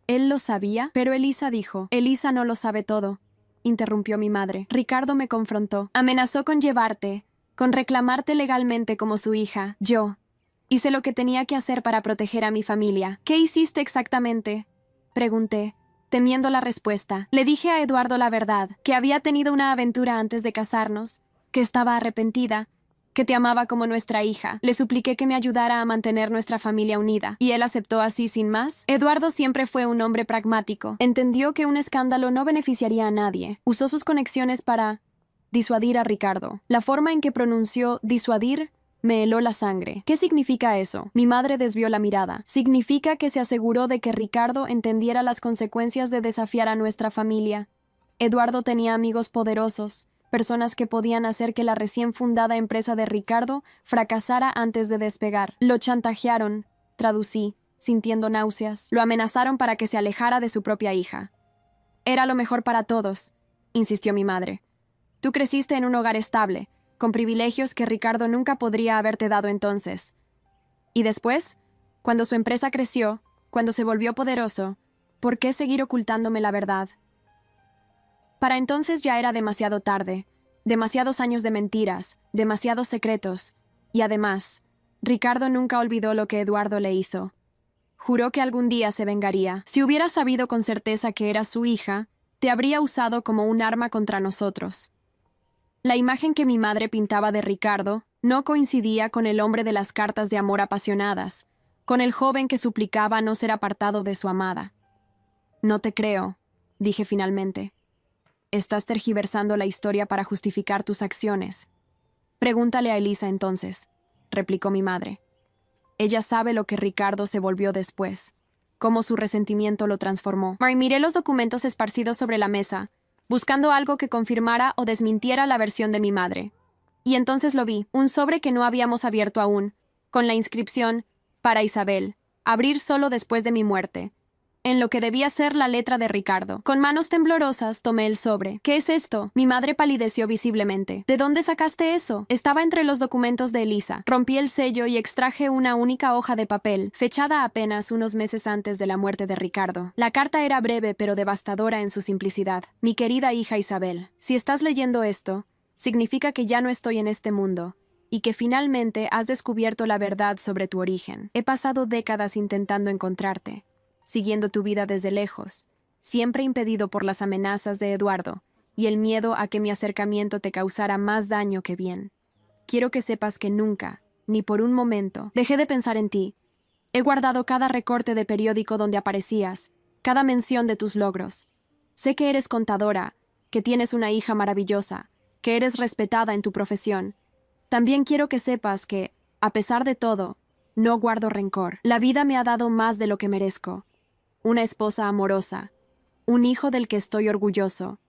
¿Él lo sabía? Pero Elisa dijo. «Elisa no lo sabe todo», interrumpió mi madre. «Ricardo me confrontó. Amenazó con llevarte, con reclamarte legalmente como su hija. Yo hice lo que tenía que hacer para proteger a mi familia». «¿Qué hiciste exactamente?», pregunté, temiendo la respuesta. «Le dije a Eduardo la verdad, que había tenido una aventura antes de casarnos, que estaba arrepentida, que te amaba como nuestra hija. Le supliqué que me ayudara a mantener nuestra familia unida, y él aceptó así sin más». Eduardo siempre fue un hombre pragmático. Entendió que un escándalo no beneficiaría a nadie. Usó sus conexiones para disuadir a Ricardo. La forma en que pronunció disuadir me heló la sangre. ¿Qué significa eso? Mi madre desvió la mirada. Significa que se aseguró de que Ricardo entendiera las consecuencias de desafiar a nuestra familia. Eduardo tenía amigos poderosos, personas que podían hacer que la recién fundada empresa de Ricardo fracasara antes de despegar. Lo chantajearon, traducí, sintiendo náuseas. Lo amenazaron para que se alejara de su propia hija. «Era lo mejor para todos», insistió mi madre. Tú creciste en un hogar estable, con privilegios que Ricardo nunca podría haberte dado entonces. Y después, cuando su empresa creció, cuando se volvió poderoso, ¿por qué seguir ocultándome la verdad? Para entonces ya era demasiado tarde, demasiados años de mentiras, demasiados secretos, y además, Ricardo nunca olvidó lo que Eduardo le hizo. Juró que algún día se vengaría. Si hubiera sabido con certeza que era su hija, te habría usado como un arma contra nosotros. La imagen que mi madre pintaba de Ricardo no coincidía con el hombre de las cartas de amor apasionadas, con el joven que suplicaba no ser apartado de su amada. No te creo, dije finalmente. Estás tergiversando la historia para justificar tus acciones. Pregúntale a Elisa entonces, replicó mi madre. Ella sabe lo que Ricardo se volvió después, cómo su resentimiento lo transformó. Miré los documentos esparcidos sobre la mesa, buscando algo que confirmara o desmintiera la versión de mi madre. Y entonces lo vi, un sobre que no habíamos abierto aún, con la inscripción «Para Isabel, abrir solo después de mi muerte», en lo que debía ser la letra de Ricardo. Con manos temblorosas tomé el sobre. ¿Qué es esto? Mi madre palideció visiblemente. ¿De dónde sacaste eso? Estaba entre los documentos de Elisa. Rompí el sello y extraje una única hoja de papel, fechada apenas unos meses antes de la muerte de Ricardo. La carta era breve pero devastadora en su simplicidad. Mi querida hija Isabel, si estás leyendo esto, significa que ya no estoy en este mundo, y que finalmente has descubierto la verdad sobre tu origen. He pasado décadas intentando encontrarte, siguiendo tu vida desde lejos, siempre impedido por las amenazas de Eduardo y el miedo a que mi acercamiento te causara más daño que bien. Quiero que sepas que nunca, ni por un momento, dejé de pensar en ti. He guardado cada recorte de periódico donde aparecías, cada mención de tus logros. Sé que eres contadora, que tienes una hija maravillosa, que eres respetada en tu profesión. También quiero que sepas que, a pesar de todo, no guardo rencor. La vida me ha dado más de lo que merezco. Una esposa amorosa, un hijo del que estoy orgulloso,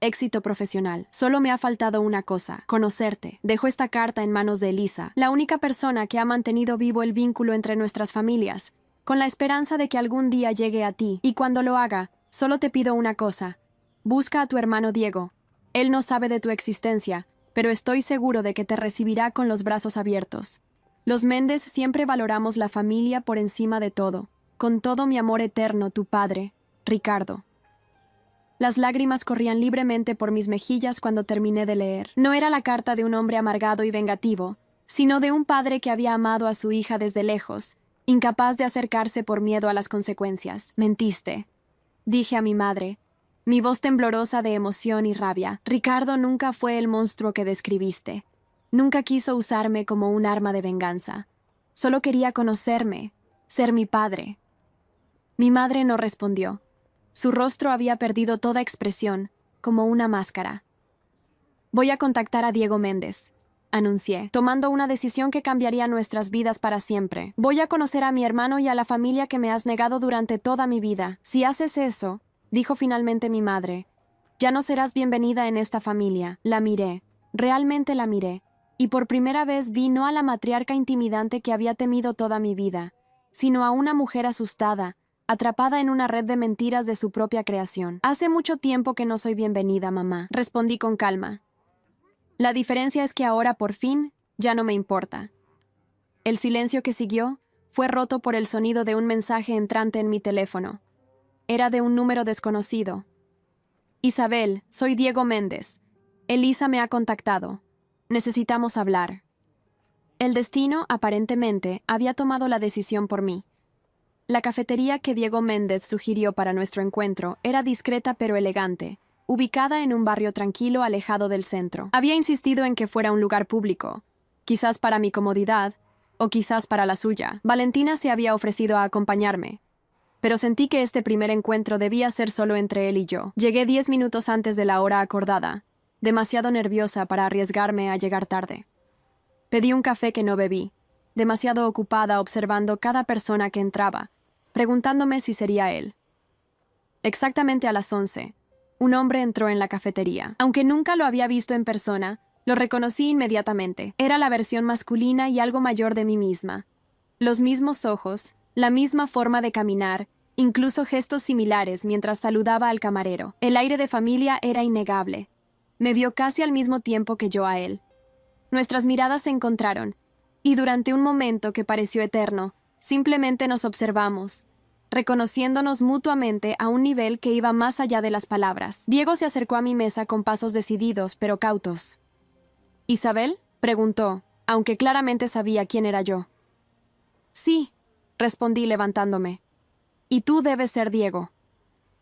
éxito profesional. Solo me ha faltado una cosa, conocerte. Dejo esta carta en manos de Elisa, la única persona que ha mantenido vivo el vínculo entre nuestras familias, con la esperanza de que algún día llegue a ti. Y cuando lo haga, solo te pido una cosa. Busca a tu hermano Diego. Él no sabe de tu existencia, pero estoy seguro de que te recibirá con los brazos abiertos. Los Méndez siempre valoramos la familia por encima de todo. Con todo mi amor eterno, tu padre, Ricardo. Las lágrimas corrían libremente por mis mejillas cuando terminé de leer. No era la carta de un hombre amargado y vengativo, sino de un padre que había amado a su hija desde lejos, incapaz de acercarse por miedo a las consecuencias. Mentiste, dije a mi madre, mi voz temblorosa de emoción y rabia. Ricardo nunca fue el monstruo que describiste. Nunca quiso usarme como un arma de venganza. Solo quería conocerme, ser mi padre. Mi madre no respondió. Su rostro había perdido toda expresión, como una máscara. Voy a contactar a Diego Méndez, anuncié, tomando una decisión que cambiaría nuestras vidas para siempre. Voy a conocer a mi hermano y a la familia que me has negado durante toda mi vida. Si haces eso, dijo finalmente mi madre, ya no serás bienvenida en esta familia. La miré, realmente la miré, y por primera vez vi no a la matriarca intimidante que había temido toda mi vida, sino a una mujer asustada, atrapada en una red de mentiras de su propia creación. Hace mucho tiempo que no soy bienvenida, mamá, respondí con calma. La diferencia es que ahora, por fin, ya no me importa. El silencio que siguió fue roto por el sonido de un mensaje entrante en mi teléfono. Era de un número desconocido. Isabel, soy Diego Méndez. Elisa me ha contactado. Necesitamos hablar. El destino, aparentemente, había tomado la decisión por mí. La cafetería que Diego Méndez sugirió para nuestro encuentro era discreta pero elegante, ubicada en un barrio tranquilo alejado del centro. Había insistido en que fuera un lugar público, quizás para mi comodidad, o quizás para la suya. Valentina se había ofrecido a acompañarme, pero sentí que este primer encuentro debía ser solo entre él y yo. Llegué 10 minutos antes de la hora acordada, demasiado nerviosa para arriesgarme a llegar tarde. Pedí un café que no bebí, demasiado ocupada observando cada persona que entraba, preguntándome si sería él. Exactamente a las 11, un hombre entró en la cafetería. Aunque nunca lo había visto en persona, lo reconocí inmediatamente. Era la versión masculina y algo mayor de mí misma. Los mismos ojos, la misma forma de caminar, incluso gestos similares mientras saludaba al camarero. El aire de familia era innegable. Me vio casi al mismo tiempo que yo a él. Nuestras miradas se encontraron, y durante un momento que pareció eterno, simplemente nos observamos, reconociéndonos mutuamente a un nivel que iba más allá de las palabras. Diego se acercó a mi mesa con pasos decididos, pero cautos. ¿Isabel?, preguntó, aunque claramente sabía quién era yo. Sí, respondí levantándome. Y tú debes ser Diego.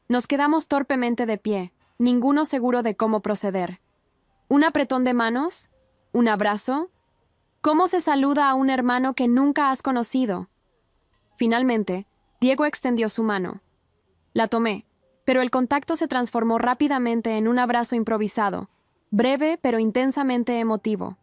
Nos quedamos torpemente de pie, ninguno seguro de cómo proceder. ¿Un apretón de manos? ¿Un abrazo? ¿Cómo se saluda a un hermano que nunca has conocido? Finalmente, Diego extendió su mano. La tomé, pero el contacto se transformó rápidamente en un abrazo improvisado, breve pero intensamente emotivo.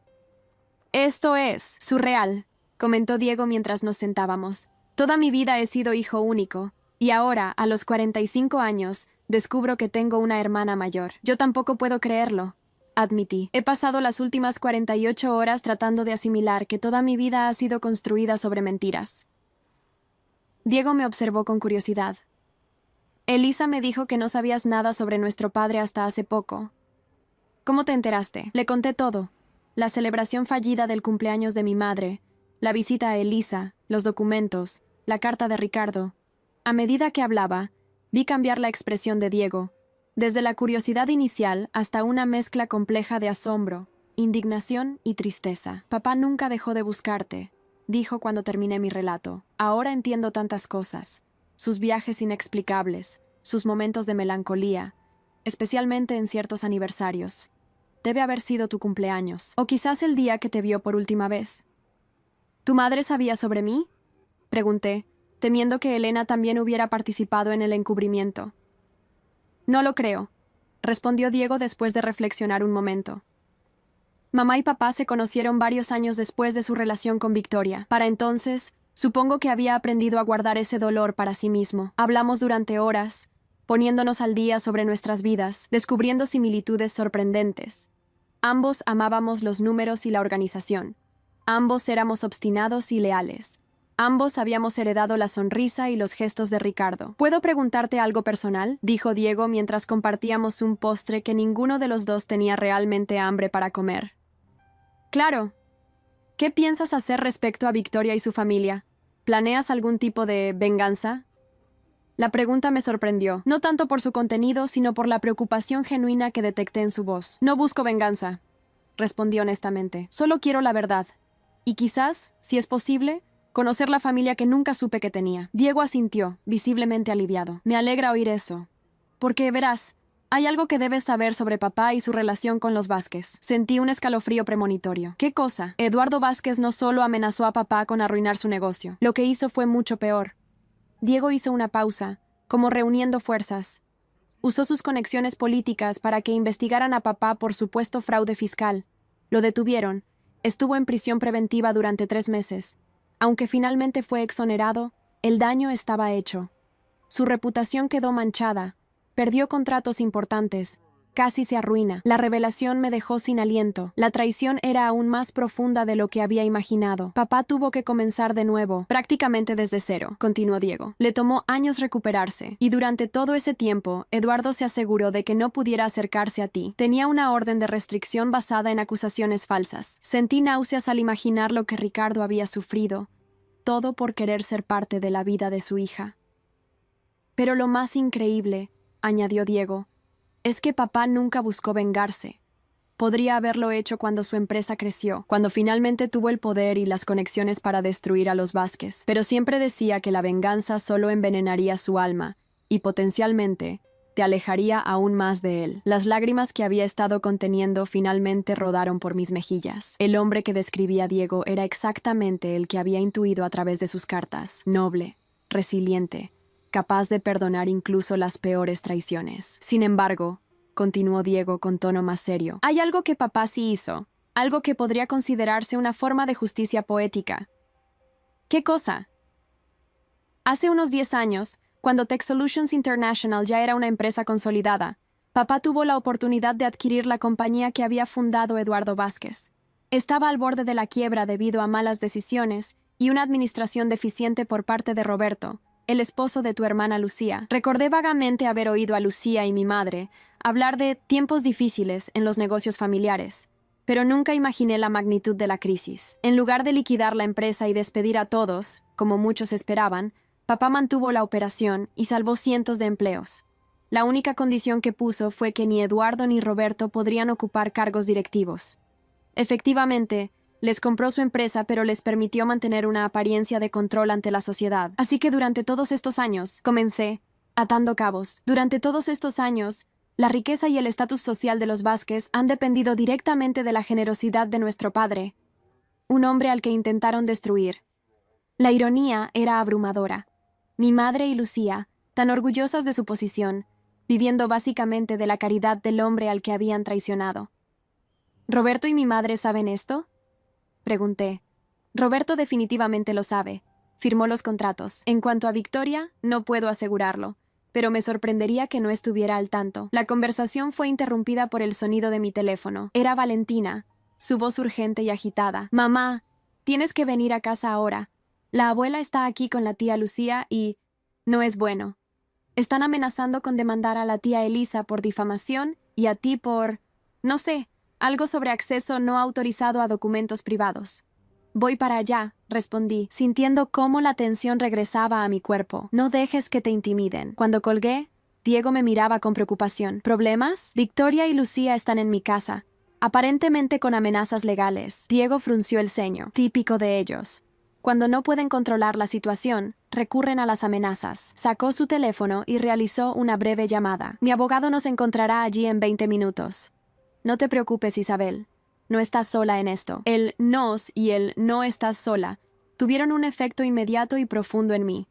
Esto es surreal, comentó Diego mientras nos sentábamos. Toda mi vida he sido hijo único, y ahora, a los 45 años, descubro que tengo una hermana mayor. Yo tampoco puedo creerlo, admití. He pasado las últimas 48 horas tratando de asimilar que toda mi vida ha sido construida sobre mentiras. Diego me observó con curiosidad. Elisa me dijo que no sabías nada sobre nuestro padre hasta hace poco. ¿Cómo te enteraste? Le conté todo. La celebración fallida del cumpleaños de mi madre, la visita a Elisa, los documentos, la carta de Ricardo. A medida que hablaba, vi cambiar la expresión de Diego, desde la curiosidad inicial hasta una mezcla compleja de asombro, indignación y tristeza. Papá nunca dejó de buscarte, dijo cuando terminé mi relato. Ahora entiendo tantas cosas, sus viajes inexplicables, sus momentos de melancolía, especialmente en ciertos aniversarios. Debe haber sido tu cumpleaños, o quizás el día que te vio por última vez. ¿Tu madre sabía sobre mí?, pregunté, temiendo que Elena también hubiera participado en el encubrimiento. No lo creo, respondió Diego después de reflexionar un momento. Mamá y papá se conocieron varios años después de su relación con Victoria. Para entonces, supongo que había aprendido a guardar ese dolor para sí mismo. Hablamos durante horas, poniéndonos al día sobre nuestras vidas, descubriendo similitudes sorprendentes. Ambos amábamos los números y la organización. Ambos éramos obstinados y leales. Ambos habíamos heredado la sonrisa y los gestos de Ricardo. ¿Puedo preguntarte algo personal?, dijo Diego mientras compartíamos un postre que ninguno de los dos tenía realmente hambre para comer. Claro. ¿Qué piensas hacer respecto a Victoria y su familia? ¿Planeas algún tipo de venganza? La pregunta me sorprendió, no tanto por su contenido, sino por la preocupación genuina que detecté en su voz. No busco venganza, respondí honestamente. Solo quiero la verdad. Y quizás, si es posible, conocer la familia que nunca supe que tenía. Diego asintió, visiblemente aliviado. Me alegra oír eso. Porque, verás, hay algo que debes saber sobre papá y su relación con los Vázquez. Sentí un escalofrío premonitorio. ¿Qué cosa? Eduardo Vázquez no solo amenazó a papá con arruinar su negocio. Lo que hizo fue mucho peor. Diego hizo una pausa, como reuniendo fuerzas. Usó sus conexiones políticas para que investigaran a papá por supuesto fraude fiscal. Lo detuvieron. Estuvo en prisión preventiva durante 3 meses. Aunque finalmente fue exonerado, el daño estaba hecho. Su reputación quedó manchada. Perdió contratos importantes. Casi se arruina. La revelación me dejó sin aliento. La traición era aún más profunda de lo que había imaginado. Papá tuvo que comenzar de nuevo, prácticamente desde cero, continuó Diego. Le tomó años recuperarse, y durante todo ese tiempo, Eduardo se aseguró de que no pudiera acercarse a ti. Tenía una orden de restricción basada en acusaciones falsas. Sentí náuseas al imaginar lo que Ricardo había sufrido, todo por querer ser parte de la vida de su hija. Pero lo más increíble, añadió Diego, es que papá nunca buscó vengarse. Podría haberlo hecho cuando su empresa creció, cuando finalmente tuvo el poder y las conexiones para destruir a los Vázquez, pero siempre decía que la venganza solo envenenaría su alma y, potencialmente, te alejaría aún más de él. Las lágrimas que había estado conteniendo finalmente rodaron por mis mejillas. El hombre que describía Diego era exactamente el que había intuido a través de sus cartas. Noble, resiliente, capaz de perdonar incluso las peores traiciones. Sin embargo, continuó Diego con tono más serio, hay algo que papá sí hizo, algo que podría considerarse una forma de justicia poética. ¿Qué cosa? Hace unos 10 años, cuando Tech Solutions International ya era una empresa consolidada, papá tuvo la oportunidad de adquirir la compañía que había fundado Eduardo Vázquez. Estaba al borde de la quiebra debido a malas decisiones y una administración deficiente por parte de Roberto, el esposo de tu hermana Lucía. Recordé vagamente haber oído a Lucía y mi madre hablar de tiempos difíciles en los negocios familiares, pero nunca imaginé la magnitud de la crisis. En lugar de liquidar la empresa y despedir a todos, como muchos esperaban, papá mantuvo la operación y salvó cientos de empleos. La única condición que puso fue que ni Eduardo ni Roberto podrían ocupar cargos directivos. Efectivamente, les compró su empresa, pero les permitió mantener una apariencia de control ante la sociedad. Así que durante todos estos años, comencé, atando cabos. Durante todos estos años, la riqueza y el estatus social de los Vázquez han dependido directamente de la generosidad de nuestro padre, un hombre al que intentaron destruir. La ironía era abrumadora. Mi madre y Lucía, tan orgullosas de su posición, viviendo básicamente de la caridad del hombre al que habían traicionado. ¿Roberto y mi madre saben esto?, pregunté. Roberto definitivamente lo sabe. Firmó los contratos. En cuanto a Victoria, no puedo asegurarlo, pero me sorprendería que no estuviera al tanto. La conversación fue interrumpida por el sonido de mi teléfono. Era Valentina, su voz urgente y agitada. «Mamá, tienes que venir a casa ahora. La abuela está aquí con la tía Lucía y... no es bueno. Están amenazando con demandar a la tía Elisa por difamación y a ti por... no sé, algo sobre acceso no autorizado a documentos privados». «Voy para allá», respondí, sintiendo cómo la tensión regresaba a mi cuerpo. «No dejes que te intimiden». Cuando colgué, Diego me miraba con preocupación. «¿Problemas?» «Victoria y Lucía están en mi casa, aparentemente con amenazas legales». Diego frunció el ceño. Típico de ellos. Cuando no pueden controlar la situación, recurren a las amenazas. Sacó su teléfono y realizó una breve llamada. «Mi abogado nos encontrará allí en 20 minutos. No te preocupes, Isabel. No estás sola en esto». El «nos» y el «no estás sola» tuvieron un efecto inmediato y profundo en mí.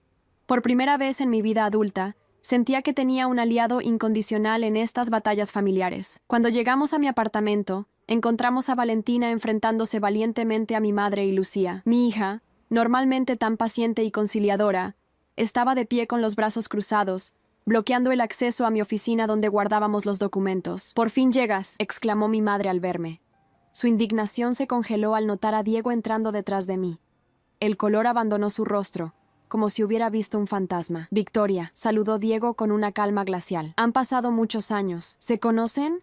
Por primera vez en mi vida adulta, sentía que tenía un aliado incondicional en estas batallas familiares. Cuando llegamos a mi apartamento, encontramos a Valentina enfrentándose valientemente a mi madre y Lucía. Mi hija, normalmente tan paciente y conciliadora, estaba de pie con los brazos cruzados, bloqueando el acceso a mi oficina donde guardábamos los documentos. «Por fin llegas», exclamó mi madre al verme. Su indignación se congeló al notar a Diego entrando detrás de mí. El color abandonó su rostro, como si hubiera visto un fantasma. «Victoria», saludó Diego con una calma glacial. «Han pasado muchos años. ¿Se conocen?»,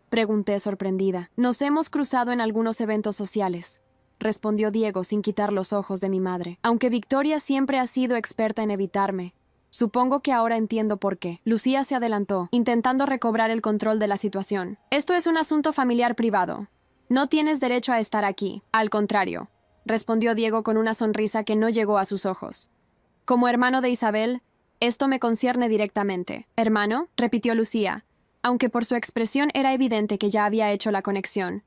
pregunté sorprendida. «Nos hemos cruzado en algunos eventos sociales», respondió Diego sin quitar los ojos de mi madre. «Aunque Victoria siempre ha sido experta en evitarme. Supongo que ahora entiendo por qué». Lucía se adelantó, intentando recobrar el control de la situación. «Esto es un asunto familiar privado. No tienes derecho a estar aquí. Al contrario», respondió Diego con una sonrisa que no llegó a sus ojos. «Como hermano de Isabel, esto me concierne directamente». «¿Hermano?», repitió Lucía, aunque por su expresión era evidente que ya había hecho la conexión.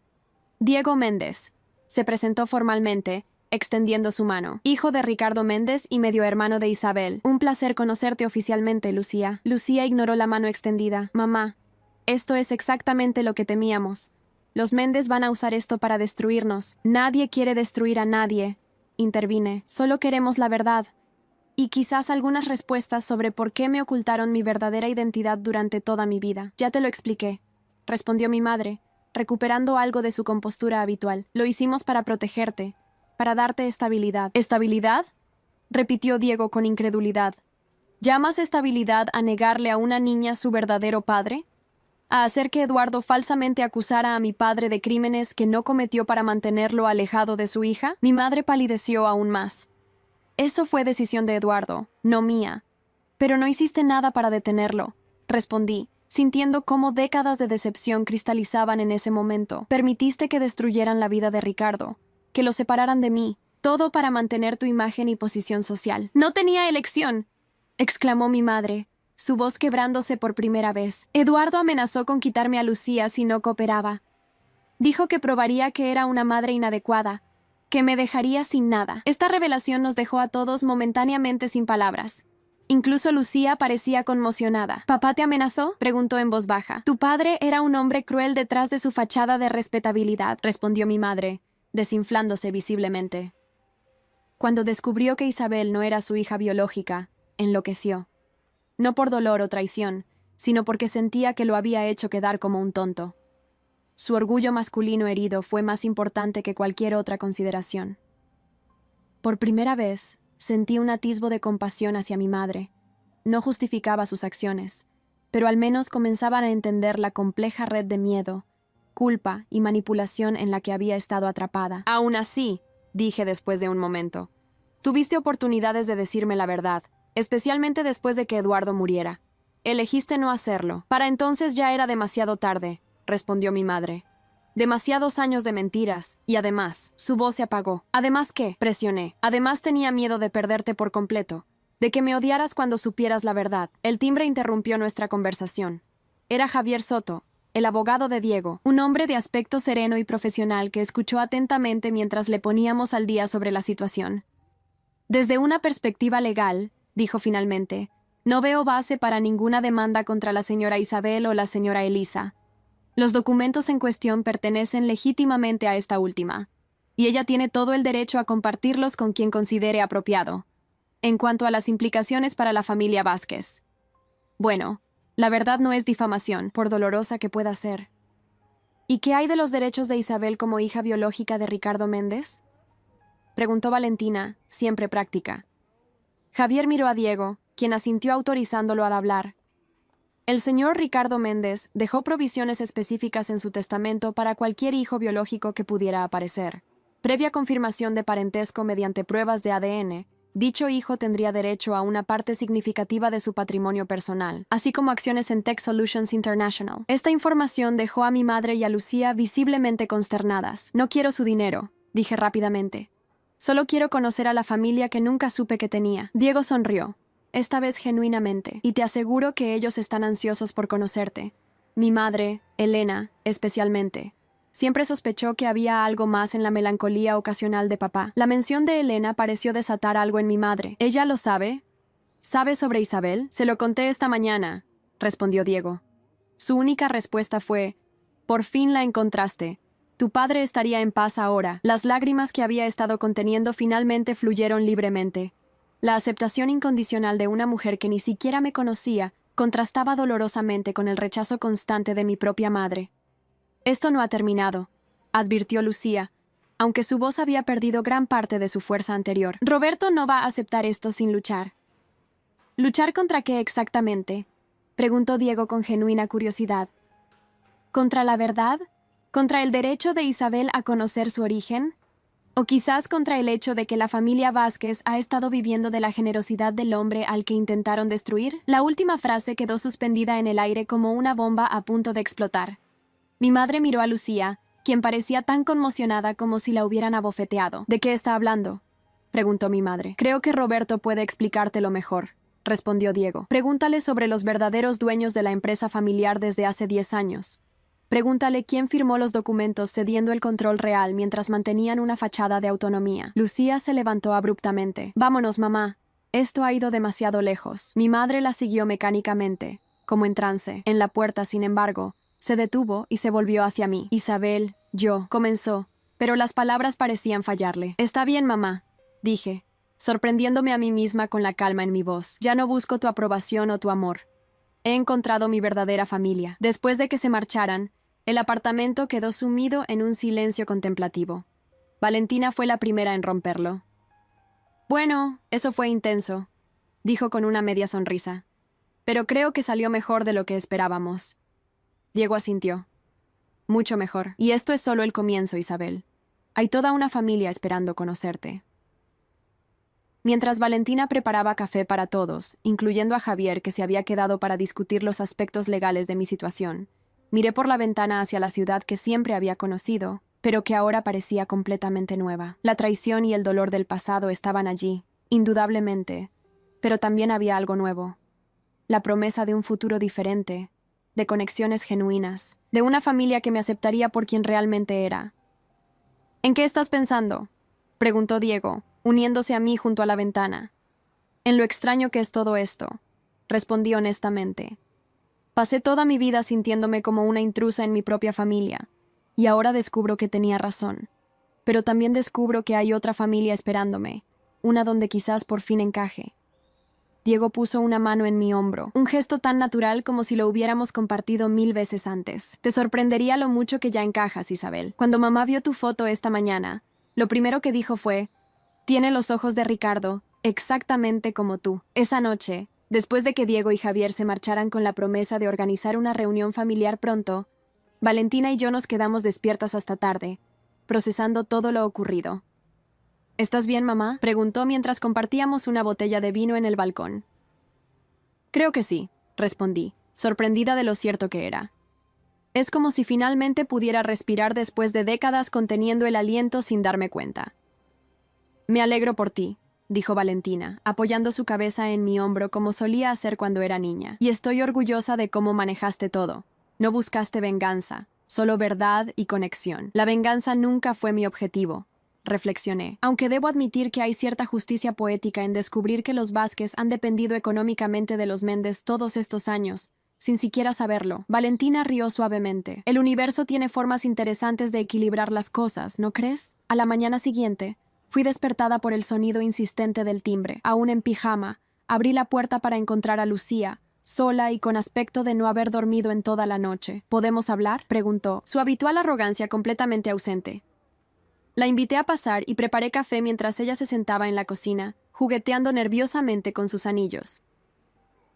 «Diego Méndez», se presentó formalmente, extendiendo su mano. «Hijo de Ricardo Méndez y medio hermano de Isabel. Un placer conocerte oficialmente, Lucía». Lucía ignoró la mano extendida. «Mamá, esto es exactamente lo que temíamos. Los Méndez van a usar esto para destruirnos». «Nadie quiere destruir a nadie», intervine. «Solo queremos la verdad. Y quizás algunas respuestas sobre por qué me ocultaron mi verdadera identidad durante toda mi vida». «Ya te lo expliqué», respondió mi madre, recuperando algo de su compostura habitual. «Lo hicimos para protegerte, para darte estabilidad». «¿Estabilidad?», repitió Diego con incredulidad. «¿Llamas estabilidad a negarle a una niña su verdadero padre? ¿A hacer que Eduardo falsamente acusara a mi padre de crímenes que no cometió para mantenerlo alejado de su hija?» Mi madre palideció aún más. «Eso fue decisión de Eduardo, no mía. Pero no hiciste nada para detenerlo», respondí, sintiendo cómo décadas de decepción cristalizaban en ese momento. «Permitiste que destruyeran la vida de Ricardo, que lo separaran de mí, todo para mantener tu imagen y posición social». «No tenía elección», exclamó mi madre, su voz quebrándose por primera vez. «Eduardo amenazó con quitarme a Lucía si no cooperaba. Dijo que probaría que era una madre inadecuada, que me dejaría sin nada». Esta revelación nos dejó a todos momentáneamente sin palabras. Incluso Lucía parecía conmocionada. «¿Papá te amenazó?», preguntó en voz baja. «Tu padre era un hombre cruel detrás de su fachada de respetabilidad», respondió mi madre, desinflándose visiblemente. Cuando descubrió que Isabel no era su hija biológica, enloqueció. No por dolor o traición, sino porque sentía que lo había hecho quedar como un tonto. Su orgullo masculino herido fue más importante que cualquier otra consideración. Por primera vez, Sentí un atisbo de compasión hacia mi madre. No justificaba sus acciones, pero al menos comenzaban a entender la compleja red de miedo, culpa y manipulación en la que había estado atrapada. Aún así, dije después de un momento, tuviste oportunidades de decirme la verdad, especialmente después de que Eduardo muriera. Elegiste no hacerlo. Para entonces ya era demasiado tarde, respondió mi madre. Demasiados años de mentiras, y además, su voz se apagó. ¿Además qué? Presioné. Además tenía miedo de perderte por completo, de que me odiaras cuando supieras la verdad. El timbre interrumpió nuestra conversación. Era Javier Soto, el abogado de Diego, un hombre de aspecto sereno y profesional que escuchó atentamente mientras le poníamos al día sobre la situación. Desde una perspectiva legal, dijo finalmente, no veo base para ninguna demanda contra la señora Isabel o la señora Elisa. Los documentos en cuestión pertenecen legítimamente a esta última, y ella tiene todo el derecho a compartirlos con quien considere apropiado. En cuanto a las implicaciones para la familia Vázquez. Bueno, la verdad no es difamación, por dolorosa que pueda ser. ¿Y qué hay de los derechos de Isabel como hija biológica de Ricardo Méndez? Preguntó Valentina, siempre práctica. Javier miró a Diego, quien asintió autorizándolo al hablar. El señor Ricardo Méndez dejó provisiones específicas en su testamento para cualquier hijo biológico que pudiera aparecer. Previa confirmación de parentesco mediante pruebas de ADN, dicho hijo tendría derecho a una parte significativa de su patrimonio personal, así como acciones en Tech Solutions International. Esta información dejó a mi madre y a Lucía visiblemente consternadas. No quiero su dinero, dije rápidamente. Solo quiero conocer a la familia que nunca supe que tenía. Diego sonrió, esta vez genuinamente, y te aseguro que ellos están ansiosos por conocerte. Mi madre, Elena, especialmente. Siempre sospechó que había algo más en la melancolía ocasional de papá. La mención de Elena pareció desatar algo en mi madre. ¿Ella lo sabe? ¿Sabe sobre Isabel? Se lo conté esta mañana, respondió Diego. Su única respuesta fue, por fin la encontraste. Tu padre estaría en paz ahora. Las lágrimas que había estado conteniendo finalmente fluyeron libremente. La aceptación incondicional de una mujer que ni siquiera me conocía contrastaba dolorosamente con el rechazo constante de mi propia madre. Esto no ha terminado, advirtió Lucía, aunque su voz había perdido gran parte de su fuerza anterior. Roberto no va a aceptar esto sin luchar. ¿Luchar contra qué exactamente?, preguntó Diego con genuina curiosidad. ¿Contra la verdad? ¿Contra el derecho de Isabel a conocer su origen? ¿O quizás contra el hecho de que la familia Vázquez ha estado viviendo de la generosidad del hombre al que intentaron destruir? La última frase quedó suspendida en el aire como una bomba a punto de explotar. Mi madre miró a Lucía, quien parecía tan conmocionada como si la hubieran abofeteado. ¿De qué está hablando?, preguntó mi madre. Creo que Roberto puede explicártelo mejor, respondió Diego. Pregúntale sobre los verdaderos dueños de la empresa familiar desde hace 10 años. Pregúntale quién firmó los documentos cediendo el control real mientras mantenían una fachada de autonomía. Lucía se levantó abruptamente. Vámonos, mamá. Esto ha ido demasiado lejos. Mi madre la siguió mecánicamente, como en trance. En la puerta, sin embargo, se detuvo y se volvió hacia mí. Isabel, comenzó, pero las palabras parecían fallarle. Está bien, mamá, dije, sorprendiéndome a mí misma con la calma en mi voz. Ya no busco tu aprobación o tu amor. He encontrado mi verdadera familia. Después de que se marcharan, el apartamento quedó sumido en un silencio contemplativo. Valentina fue la primera en romperlo. Bueno, eso fue intenso, dijo con una media sonrisa. Pero creo que salió mejor de lo que esperábamos. Diego asintió. Mucho mejor. Y esto es solo el comienzo, Isabel. Hay toda una familia esperando conocerte. Mientras Valentina preparaba café para todos, incluyendo a Javier, que se había quedado para discutir los aspectos legales de mi situación, miré por la ventana hacia la ciudad que siempre había conocido, pero que ahora parecía completamente nueva. La traición y el dolor del pasado estaban allí, indudablemente, pero también había algo nuevo. La promesa de un futuro diferente, de conexiones genuinas, de una familia que me aceptaría por quien realmente era. ¿En qué estás pensando?, preguntó Diego, uniéndose a mí junto a la ventana. En lo extraño que es todo esto, respondí honestamente. Pasé toda mi vida sintiéndome como una intrusa en mi propia familia, y ahora descubro que tenía razón. Pero también descubro que hay otra familia esperándome, una donde quizás por fin encaje. Diego puso una mano en mi hombro, un gesto tan natural como si lo hubiéramos compartido 1000 veces antes. Te sorprendería lo mucho que ya encajas, Isabel. Cuando mamá vio tu foto esta mañana, lo primero que dijo fue: «Tiene los ojos de Ricardo, exactamente como tú. Esa noche, después de que Diego y Javier se marcharan con la promesa de organizar una reunión familiar pronto, Valentina y yo nos quedamos despiertas hasta tarde, procesando todo lo ocurrido. ¿Estás bien, mamá?, preguntó mientras compartíamos una botella de vino en el balcón. Creo que sí, respondí, sorprendida de lo cierto que era. Es como si finalmente pudiera respirar después de décadas conteniendo el aliento sin darme cuenta. Me alegro por ti, dijo Valentina, apoyando su cabeza en mi hombro como solía hacer cuando era niña. Y estoy orgullosa de cómo manejaste todo. No buscaste venganza, solo verdad y conexión. La venganza nunca fue mi objetivo, reflexioné, aunque debo admitir que hay cierta justicia poética en descubrir que los Vázquez han dependido económicamente de los Méndez todos estos años, sin siquiera saberlo. Valentina rió suavemente. El universo tiene formas interesantes de equilibrar las cosas, ¿no crees? A la mañana siguiente, fui despertada por el sonido insistente del timbre. Aún en pijama, abrí la puerta para encontrar a Lucía, sola y con aspecto de no haber dormido en toda la noche. ¿Podemos hablar?, preguntó, su habitual arrogancia completamente ausente. La invité a pasar y preparé café mientras ella se sentaba en la cocina, jugueteando nerviosamente con sus anillos.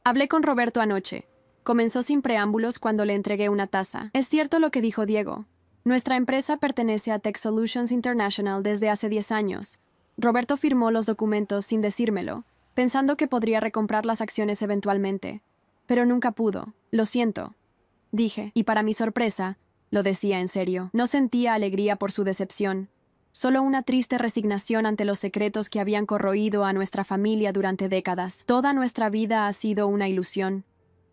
Hablé con Roberto anoche. Comenzó sin preámbulos cuando le entregué una taza. Es cierto lo que dijo Diego. Nuestra empresa pertenece a Tech Solutions International desde hace 10 años. Roberto firmó los documentos sin decírmelo, pensando que podría recomprar las acciones eventualmente. Pero nunca pudo. Lo siento, dije, y para mi sorpresa, lo decía en serio. No sentía alegría por su decepción, solo una triste resignación ante los secretos que habían corroído a nuestra familia durante décadas. Toda nuestra vida ha sido una ilusión,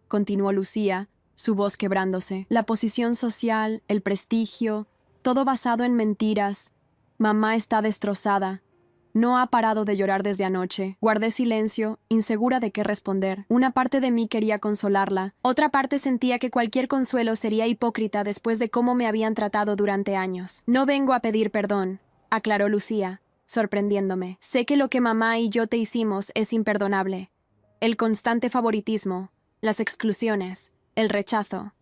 continuó Lucía, su voz quebrándose. La posición social, el prestigio, todo basado en mentiras. Mamá está destrozada. No ha parado de llorar desde anoche. Guardé silencio, insegura de qué responder. Una parte de mí quería consolarla. Otra parte sentía que cualquier consuelo sería hipócrita después de cómo me habían tratado durante años. No vengo a pedir perdón, aclaró Lucía, sorprendiéndome. Sé que lo que mamá y yo te hicimos es imperdonable. El constante favoritismo, las exclusiones, el rechazo.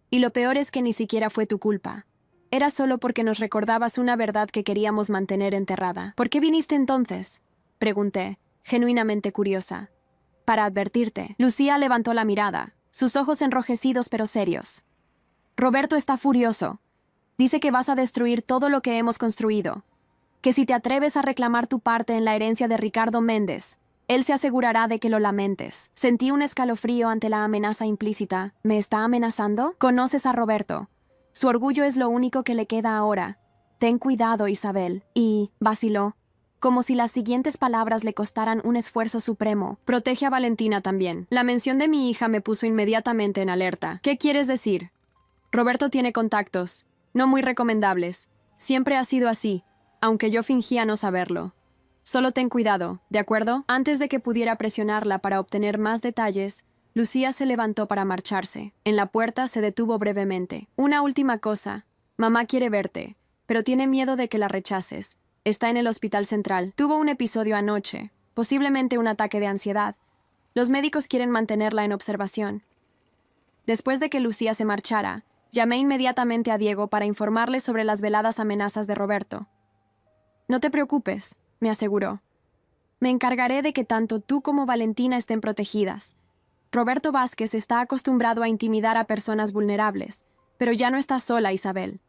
Y lo peor es que ni siquiera fue tu culpa. Era solo porque nos recordabas una verdad que queríamos mantener enterrada. ¿Por qué viniste entonces?, pregunté, genuinamente curiosa. Para advertirte. Lucía levantó la mirada, sus ojos enrojecidos pero serios. Roberto está furioso. Dice que vas a destruir todo lo que hemos construido. Que si te atreves a reclamar tu parte en la herencia de Ricardo Méndez, él se asegurará de que lo lamentes. Sentí un escalofrío ante la amenaza implícita. ¿Me está amenazando? Conoces a Roberto. Su orgullo es lo único que le queda ahora. Ten cuidado, Isabel. Y vaciló, como si las siguientes palabras le costaran un esfuerzo supremo. Protege a Valentina también. La mención de mi hija me puso inmediatamente en alerta. ¿Qué quieres decir? Roberto tiene contactos, no muy recomendables. Siempre ha sido así, aunque yo fingía no saberlo. Solo ten cuidado, ¿de acuerdo? Antes de que pudiera presionarla para obtener más detalles, Lucía se levantó para marcharse. En la puerta se detuvo brevemente. Una última cosa. Mamá quiere verte, pero tiene miedo de que la rechaces. Está en el hospital central. Tuvo un episodio anoche, posiblemente un ataque de ansiedad. Los médicos quieren mantenerla en observación. Después de que Lucía se marchara, llamé inmediatamente a Diego para informarle sobre las veladas amenazas de Roberto. No te preocupes, me aseguró. Me encargaré de que tanto tú como Valentina estén protegidas. Roberto Vázquez está acostumbrado a intimidar a personas vulnerables, pero ya no está sola, Isabel.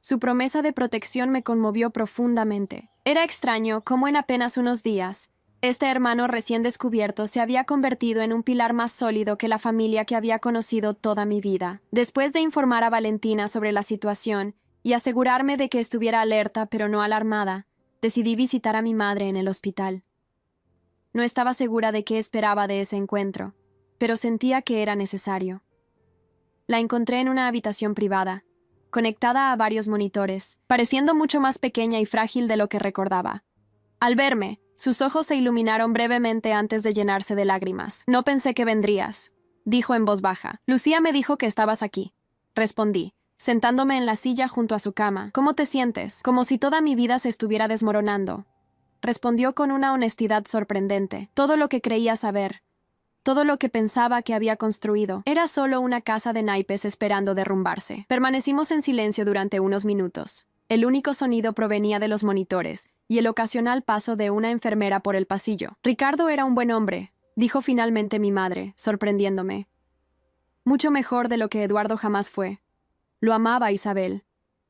Su promesa de protección me conmovió profundamente. Era extraño cómo en apenas unos días, este hermano recién descubierto se había convertido en un pilar más sólido que la familia que había conocido toda mi vida. Después de informar a Valentina sobre la situación y asegurarme de que estuviera alerta pero no alarmada, decidí visitar a mi madre en el hospital. No estaba segura de qué esperaba de ese encuentro, pero sentía que era necesario. La encontré en una habitación privada, conectada a varios monitores, pareciendo mucho más pequeña y frágil de lo que recordaba. Al verme, sus ojos se iluminaron brevemente antes de llenarse de lágrimas. No pensé que vendrías, dijo en voz baja. Lucía me dijo que estabas aquí, respondí, sentándome en la silla junto a su cama. ¿Cómo te sientes? Como si toda mi vida se estuviera desmoronando, respondió con una honestidad sorprendente. Todo lo que creía saber, todo lo que pensaba que había construido, era solo una casa de naipes esperando derrumbarse. Permanecimos en silencio durante unos minutos. El único sonido provenía de los monitores, y el ocasional paso de una enfermera por el pasillo. Ricardo era un buen hombre, dijo finalmente mi madre, sorprendiéndome. Mucho mejor de lo que Eduardo jamás fue. Lo amaba Isabel.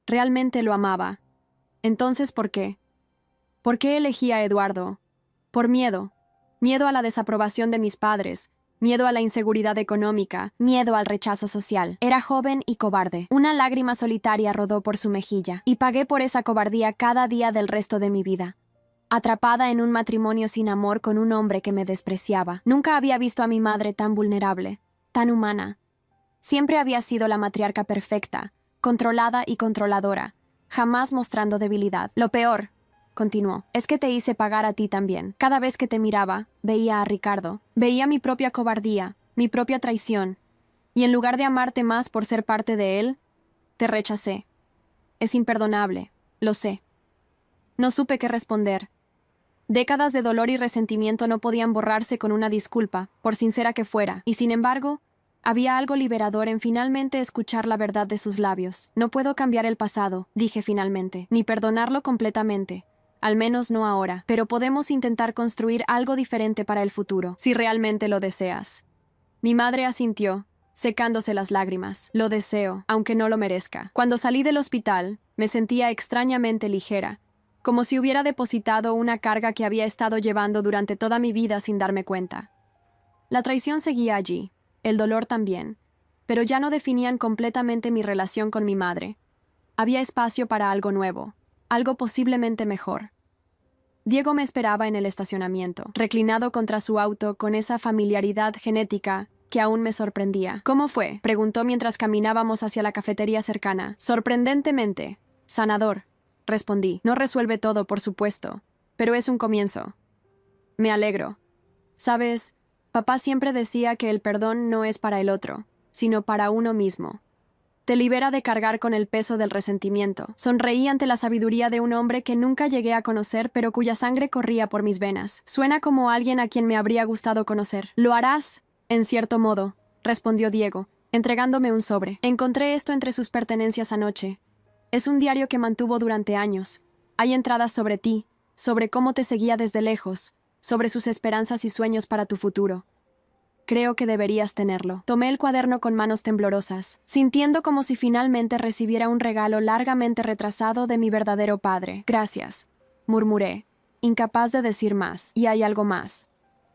Realmente lo amaba. Entonces, ¿por qué? ¿Por qué elegí a Eduardo? Por miedo. Miedo a la desaprobación de mis padres, miedo a la inseguridad económica, miedo al rechazo social. Era joven y cobarde. Una lágrima solitaria rodó por su mejilla, y pagué por esa cobardía cada día del resto de mi vida. Atrapada en un matrimonio sin amor con un hombre que me despreciaba. Nunca había visto a mi madre tan vulnerable, tan humana. Siempre había sido la matriarca perfecta, controlada y controladora, jamás mostrando debilidad. Lo peor, continuó, es que te hice pagar a ti también. Cada vez que te miraba, veía a Ricardo, veía mi propia cobardía, mi propia traición, y en lugar de amarte más por ser parte de él, te rechacé. Es imperdonable, lo sé. No supe qué responder. Décadas de dolor y resentimiento no podían borrarse con una disculpa, por sincera que fuera, y sin embargo, había algo liberador en finalmente escuchar la verdad de sus labios. No puedo cambiar el pasado, dije finalmente, ni perdonarlo completamente. Al menos no ahora, pero podemos intentar construir algo diferente para el futuro, si realmente lo deseas. Mi madre asintió, secándose las lágrimas. Lo deseo, aunque no lo merezca. Cuando salí del hospital, me sentía extrañamente ligera, como si hubiera depositado una carga que había estado llevando durante toda mi vida sin darme cuenta. La traición seguía allí, el dolor también, pero ya no definían completamente mi relación con mi madre. Había espacio para algo nuevo, algo posiblemente mejor. Diego me esperaba en el estacionamiento, reclinado contra su auto con esa familiaridad genética que aún me sorprendía. ¿Cómo fue?, preguntó mientras caminábamos hacia la cafetería cercana. Sorprendentemente. Sanador, respondí. No resuelve todo, por supuesto, pero es un comienzo. Me alegro. Sabes, papá siempre decía que el perdón no es para el otro, sino para uno mismo. Te libera de cargar con el peso del resentimiento. Sonreí ante la sabiduría de un hombre que nunca llegué a conocer, pero cuya sangre corría por mis venas. Suena como alguien a quien me habría gustado conocer. Lo harás, en cierto modo, respondió Diego, entregándome un sobre. Encontré esto entre sus pertenencias anoche. Es un diario que mantuvo durante años. Hay entradas sobre ti, sobre cómo te seguía desde lejos, sobre sus esperanzas y sueños para tu futuro. Creo que deberías tenerlo. Tomé el cuaderno con manos temblorosas, sintiendo como si finalmente recibiera un regalo largamente retrasado de mi verdadero padre. Gracias, murmuré, incapaz de decir más. Y hay algo más,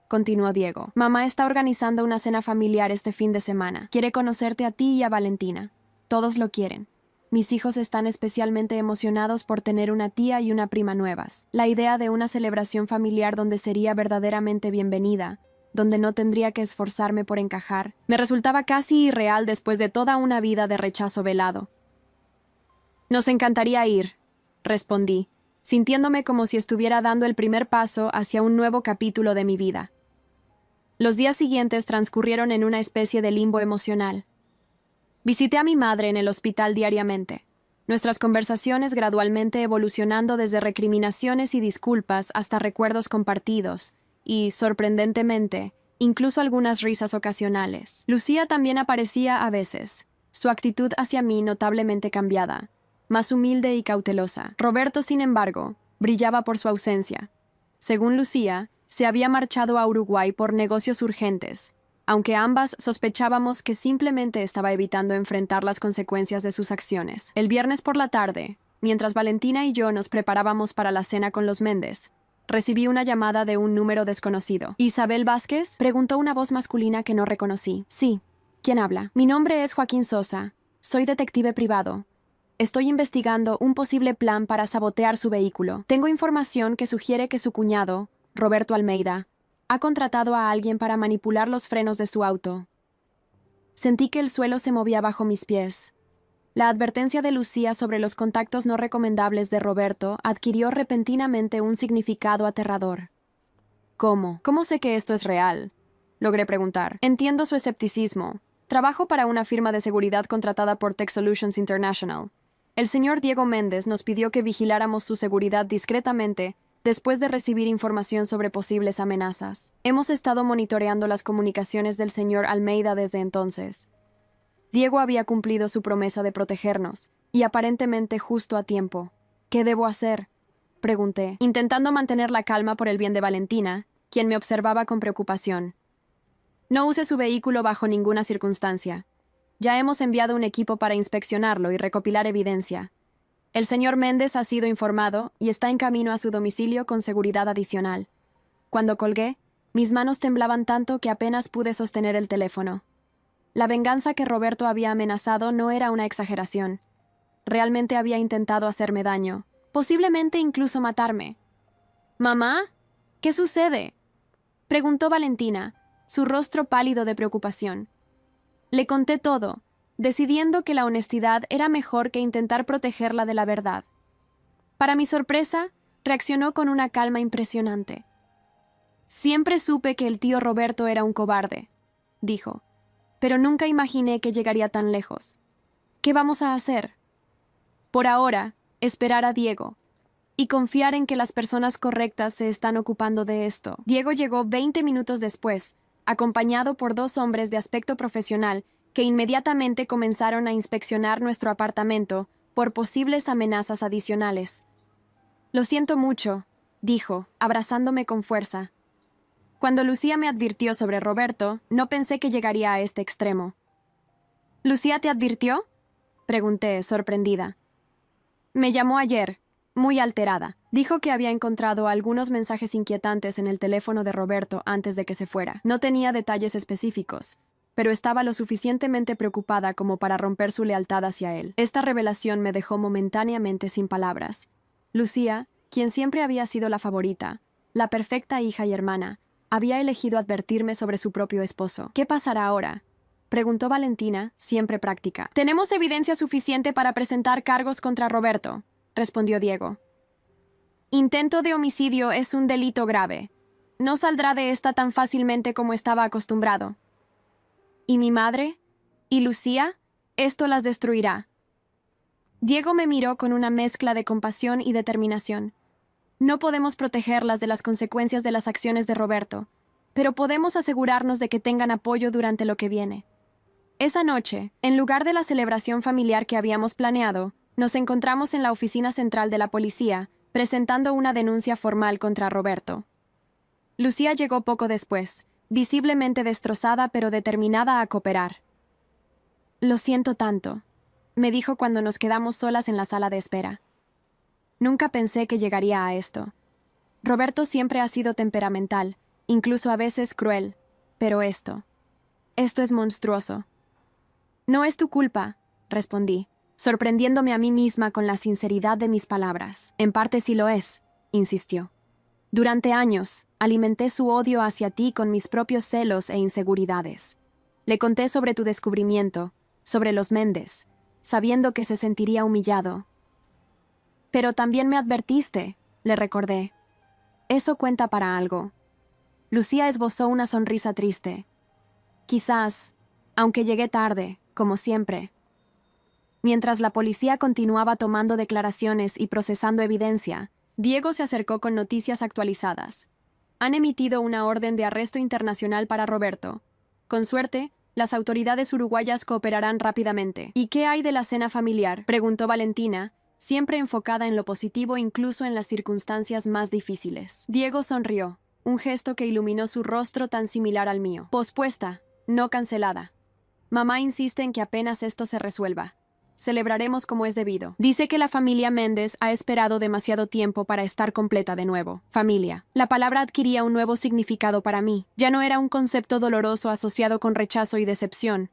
continuó Diego. Mamá está organizando una cena familiar este fin de semana. Quiere conocerte a ti y a Valentina. Todos lo quieren. Mis hijos están especialmente emocionados por tener una tía y una prima nuevas. La idea de una celebración familiar donde sería verdaderamente bienvenida, donde no tendría que esforzarme por encajar, me resultaba casi irreal después de toda una vida de rechazo velado. Nos encantaría ir, respondí, sintiéndome como si estuviera dando el primer paso hacia un nuevo capítulo de mi vida. Los días siguientes transcurrieron en una especie de limbo emocional. Visité a mi madre en el hospital diariamente, nuestras conversaciones gradualmente evolucionando desde recriminaciones y disculpas hasta recuerdos compartidos, y, sorprendentemente, incluso algunas risas ocasionales. Lucía también aparecía a veces, su actitud hacia mí notablemente cambiada, más humilde y cautelosa. Roberto, sin embargo, brillaba por su ausencia. Según Lucía, se había marchado a Uruguay por negocios urgentes, aunque ambas sospechábamos que simplemente estaba evitando enfrentar las consecuencias de sus acciones. El viernes por la tarde, mientras Valentina y yo nos preparábamos para la cena con los Méndez, recibí una llamada de un número desconocido. ¿Isabel Vázquez?, preguntó una voz masculina que no reconocí. Sí. ¿Quién habla? Mi nombre es Joaquín Sosa. Soy detective privado. Estoy investigando un posible plan para sabotear su vehículo. Tengo información que sugiere que su cuñado, Roberto Almeida, ha contratado a alguien para manipular los frenos de su auto. Sentí que el suelo se movía bajo mis pies. La advertencia de Lucía sobre los contactos no recomendables de Roberto adquirió repentinamente un significado aterrador. ¿Cómo? ¿Cómo sé que esto es real?, logré preguntar. Entiendo su escepticismo. Trabajo para una firma de seguridad contratada por Tech Solutions International. El señor Diego Méndez nos pidió que vigiláramos su seguridad discretamente después de recibir información sobre posibles amenazas. Hemos estado monitoreando las comunicaciones del señor Almeida desde entonces. Diego había cumplido su promesa de protegernos, y aparentemente justo a tiempo. ¿Qué debo hacer?, Pregunté, intentando mantener la calma por el bien de Valentina, quien me observaba con preocupación. No use su vehículo bajo ninguna circunstancia. Ya hemos enviado un equipo para inspeccionarlo y recopilar evidencia. El señor Méndez ha sido informado y está en camino a su domicilio con seguridad adicional. Cuando colgué, mis manos temblaban tanto que apenas pude sostener el teléfono. La venganza que Roberto había amenazado no era una exageración. Realmente había intentado hacerme daño, posiblemente incluso matarme. «¿Mamá? ¿Qué sucede?», preguntó Valentina, su rostro pálido de preocupación. Le conté todo, decidiendo que la honestidad era mejor que intentar protegerla de la verdad. Para mi sorpresa, reaccionó con una calma impresionante. «Siempre supe que el tío Roberto era un cobarde», dijo, «pero nunca imaginé que llegaría tan lejos. ¿Qué vamos a hacer?» «Por ahora, esperar a Diego y confiar en que las personas correctas se están ocupando de esto». Diego llegó 20 minutos después, acompañado por 2 hombres de aspecto profesional que inmediatamente comenzaron a inspeccionar nuestro apartamento por posibles amenazas adicionales. «Lo siento mucho», dijo, abrazándome con fuerza. Cuando Lucía me advirtió sobre Roberto, no pensé que llegaría a este extremo. «¿Lucía te advirtió?», pregunté, sorprendida. «Me llamó ayer, muy alterada. Dijo que había encontrado algunos mensajes inquietantes en el teléfono de Roberto antes de que se fuera. No tenía detalles específicos, pero estaba lo suficientemente preocupada como para romper su lealtad hacia él. Esta revelación me dejó momentáneamente sin palabras. Lucía, quien siempre había sido la favorita, la perfecta hija y hermana, había elegido advertirme sobre su propio esposo. «¿Qué pasará ahora?», preguntó Valentina, siempre práctica. «Tenemos evidencia suficiente para presentar cargos contra Roberto», respondió Diego. «Intento de homicidio es un delito grave. No saldrá de esta tan fácilmente como estaba acostumbrado. ¿Y mi madre? ¿Y Lucía? Esto las destruirá». Diego me miró con una mezcla de compasión y determinación. «No podemos protegerlas de las consecuencias de las acciones de Roberto, pero podemos asegurarnos de que tengan apoyo durante lo que viene». Esa noche, en lugar de la celebración familiar que habíamos planeado, nos encontramos en la oficina central de la policía, presentando una denuncia formal contra Roberto. Lucía llegó poco después, visiblemente destrozada pero determinada a cooperar. «Lo siento tanto», me dijo cuando nos quedamos solas en la sala de espera. «Nunca pensé que llegaría a esto. Roberto siempre ha sido temperamental, incluso a veces cruel, pero esto es monstruoso». «No es tu culpa», respondí, sorprendiéndome a mí misma con la sinceridad de mis palabras. «En parte sí lo es», insistió. «Durante años, alimenté su odio hacia ti con mis propios celos e inseguridades. Le conté sobre tu descubrimiento, sobre los Méndez, sabiendo que se sentiría humillado. Pero también me advertiste», le recordé. «Eso cuenta para algo». Lucía esbozó una sonrisa triste. «Quizás, aunque llegué tarde, como siempre». Mientras la policía continuaba tomando declaraciones y procesando evidencia, Diego se acercó con noticias actualizadas. «Han emitido una orden de arresto internacional para Roberto. Con suerte, las autoridades uruguayas cooperarán rápidamente». «¿Y qué hay de la cena familiar?», preguntó Valentina, siempre enfocada en lo positivo incluso en las circunstancias más difíciles. Diego sonrió, un gesto que iluminó su rostro tan similar al mío. «Pospuesta, no cancelada. Mamá insiste en que apenas esto se resuelva, celebraremos como es debido. Dice que la familia Méndez ha esperado demasiado tiempo para estar completa de nuevo. Familia. La palabra adquiría un nuevo significado para mí. Ya no era un concepto doloroso asociado con rechazo y decepción,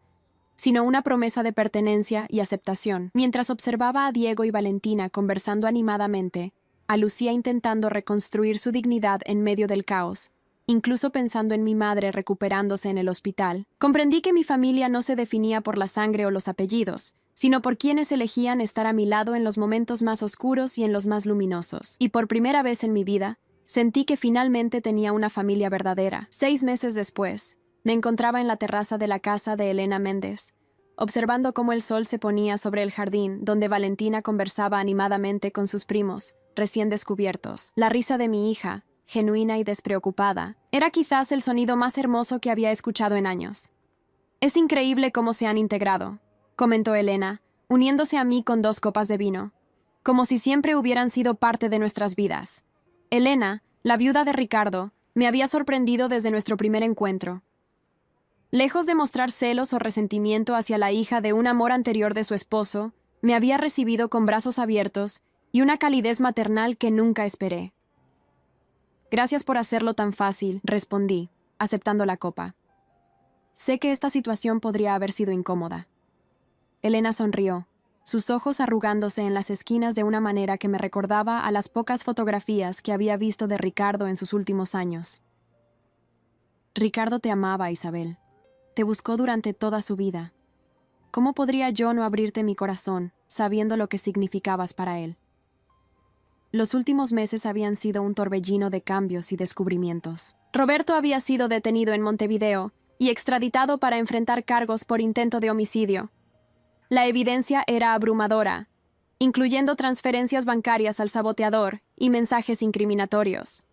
sino una promesa de pertenencia y aceptación. Mientras observaba a Diego y Valentina conversando animadamente, a Lucía intentando reconstruir su dignidad en medio del caos, incluso pensando en mi madre recuperándose en el hospital, comprendí que mi familia no se definía por la sangre o los apellidos, sino por quienes elegían estar a mi lado en los momentos más oscuros y en los más luminosos. Y por primera vez en mi vida, sentí que finalmente tenía una familia verdadera. 6 meses después, me encontraba en la terraza de la casa de Elena Méndez, observando cómo el sol se ponía sobre el jardín donde Valentina conversaba animadamente con sus primos, recién descubiertos. La risa de mi hija, genuina y despreocupada, era quizás el sonido más hermoso que había escuchado en años. «Es increíble cómo se han integrado», comentó Elena, uniéndose a mí con 2 copas de vino. como si siempre hubieran sido parte de nuestras vidas. Elena, la viuda de Ricardo, me había sorprendido desde nuestro primer encuentro. Lejos de mostrar celos o resentimiento hacia la hija de un amor anterior de su esposo, me había recibido con brazos abiertos y una calidez maternal que nunca esperé. «Gracias por hacerlo tan fácil», respondí, aceptando la copa. Sé que esta situación podría haber sido incómoda. Elena sonrió, sus ojos arrugándose en las esquinas de una manera que me recordaba a las pocas fotografías que había visto de Ricardo en sus últimos años. Ricardo te amaba, Isabel. Te buscó durante toda su vida. ¿Cómo podría yo no abrirte mi corazón, sabiendo lo que significabas para él? Los últimos meses habían sido un torbellino de cambios y descubrimientos. Roberto había sido detenido en Montevideo y extraditado para enfrentar cargos por intento de homicidio. La evidencia era abrumadora, incluyendo transferencias bancarias al saboteador y mensajes incriminatorios.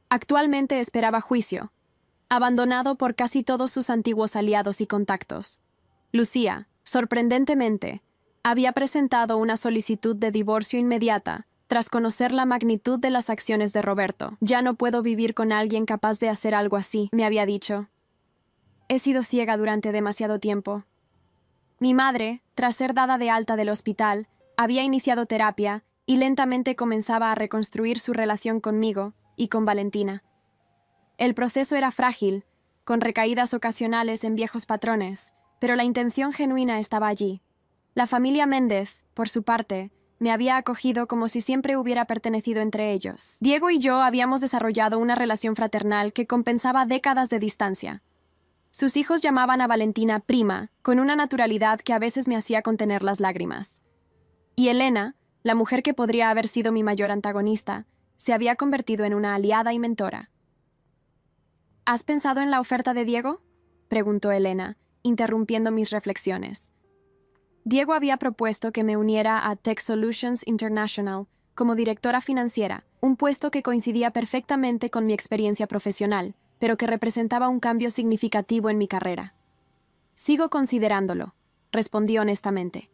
Actualmente esperaba juicio, abandonado por casi todos sus antiguos aliados y contactos. Lucía, sorprendentemente, había presentado una solicitud de divorcio inmediata tras conocer la magnitud de las acciones de Roberto. «Ya no puedo vivir con alguien capaz de hacer algo así», me había dicho. «He sido ciega durante demasiado tiempo». Mi madre, tras ser dada de alta del hospital, había iniciado terapia y lentamente comenzaba a reconstruir su relación conmigo y con Valentina. El proceso era frágil, con recaídas ocasionales en viejos patrones, pero la intención genuina estaba allí. La familia Méndez, por su parte, me había acogido como si siempre hubiera pertenecido entre ellos. Diego y yo habíamos desarrollado una relación fraternal que compensaba décadas de distancia. Sus hijos llamaban a Valentina prima, con una naturalidad que a veces me hacía contener las lágrimas. Y Elena, la mujer que podría haber sido mi mayor antagonista, se había convertido en una aliada y mentora. «¿Has pensado en la oferta de Diego?», preguntó Elena, interrumpiendo mis reflexiones. Diego había propuesto que me uniera a Tech Solutions International como directora financiera, un puesto que coincidía perfectamente con mi experiencia profesional, pero que representaba un cambio significativo en mi carrera. «Sigo considerándolo», respondí honestamente.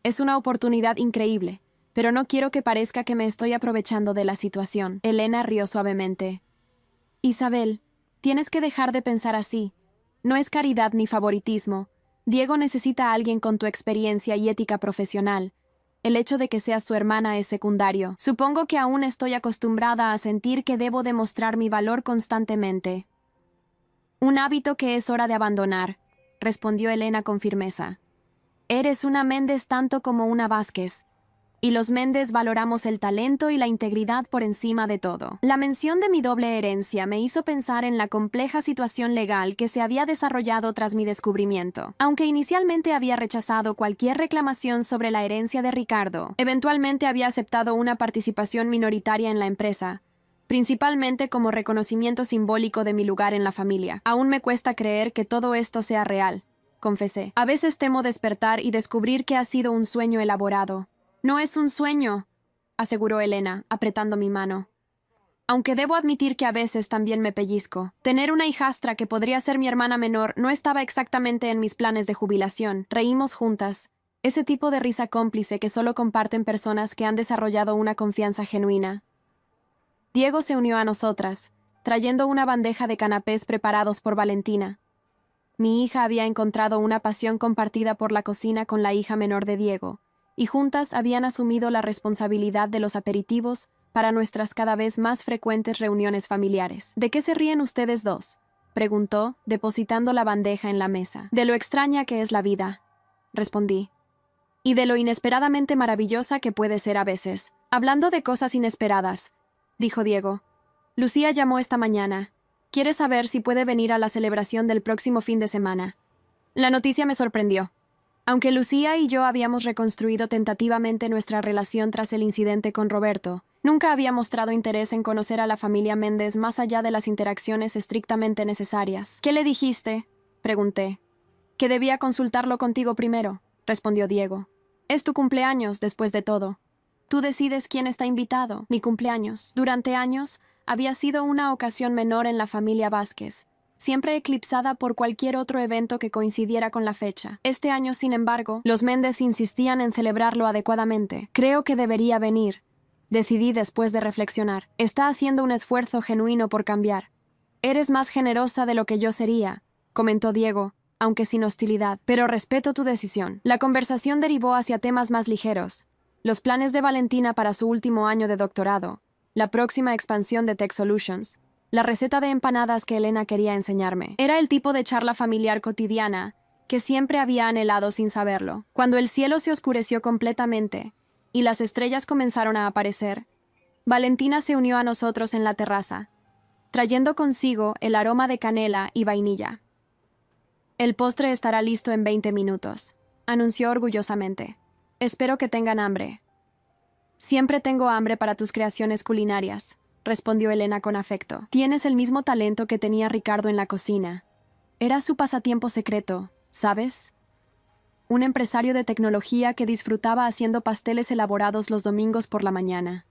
«Es una oportunidad increíble, pero no quiero que parezca que me estoy aprovechando de la situación». Elena rió suavemente. «Isabel, tienes que dejar de pensar así. No es caridad ni favoritismo. Diego necesita a alguien con tu experiencia y ética profesional. El hecho de que seas su hermana es secundario. Supongo que aún estoy acostumbrada a sentir que debo demostrar mi valor constantemente». «Un hábito que es hora de abandonar», respondió Elena con firmeza. «Eres una Méndez tanto como una Vázquez, y los Méndez valoramos el talento y la integridad por encima de todo». La mención de mi doble herencia me hizo pensar en la compleja situación legal que se había desarrollado tras mi descubrimiento. Aunque inicialmente había rechazado cualquier reclamación sobre la herencia de Ricardo, eventualmente había aceptado una participación minoritaria en la empresa, principalmente como reconocimiento simbólico de mi lugar en la familia. «Aún me cuesta creer que todo esto sea real», confesé. «A veces temo despertar y descubrir que ha sido un sueño elaborado». «No es un sueño», aseguró Elena, apretando mi mano. «Aunque debo admitir que a veces también me pellizco. Tener una hijastra que podría ser mi hermana menor no estaba exactamente en mis planes de jubilación». Reímos juntas, ese tipo de risa cómplice que solo comparten personas que han desarrollado una confianza genuina. Diego se unió a nosotras, trayendo una bandeja de canapés preparados por Valentina. Mi hija había encontrado una pasión compartida por la cocina con la hija menor de Diego, y juntas habían asumido la responsabilidad de los aperitivos para nuestras cada vez más frecuentes reuniones familiares. «¿De qué se ríen ustedes dos?», preguntó, depositando la bandeja en la mesa. «De lo extraña que es la vida», respondí. «Y de lo inesperadamente maravillosa que puede ser a veces». «Hablando de cosas inesperadas», dijo Diego. «Lucía llamó esta mañana. Quiere saber si puede venir a la celebración del próximo fin de semana». La noticia me sorprendió. Aunque Lucía y yo habíamos reconstruido tentativamente nuestra relación tras el incidente con Roberto, nunca había mostrado interés en conocer a la familia Méndez más allá de las interacciones estrictamente necesarias. «¿Qué le dijiste?», pregunté. «Que debía consultarlo contigo primero», respondió Diego. «Es tu cumpleaños, después de todo. Tú decides quién está invitado». Mi cumpleaños, durante años, había sido una ocasión menor en la familia Vázquez, siempre eclipsada por cualquier otro evento que coincidiera con la fecha. Este año, sin embargo, los Méndez insistían en celebrarlo adecuadamente. Creo que debería venir, decidí después de reflexionar. Está haciendo un esfuerzo genuino por cambiar. Eres más generosa de lo que yo sería, comentó Diego, aunque sin hostilidad, pero respeto tu decisión. La conversación derivó hacia temas más ligeros. Los planes de Valentina para su último año de doctorado, la próxima expansión de Tech Solutions, la receta de empanadas que Elena quería enseñarme. Era el tipo de charla familiar cotidiana que siempre había anhelado sin saberlo. Cuando el cielo se oscureció completamente y las estrellas comenzaron a aparecer, Valentina se unió a nosotros en la terraza, trayendo consigo el aroma de canela y vainilla. El postre estará listo en 20 minutos, anunció orgullosamente. Espero que tengan hambre. Siempre tengo hambre para tus creaciones culinarias, respondió Elena con afecto. Tienes el mismo talento que tenía Ricardo en la cocina. Era su pasatiempo secreto, ¿sabes? Un empresario de tecnología que disfrutaba haciendo pasteles elaborados los domingos por la mañana.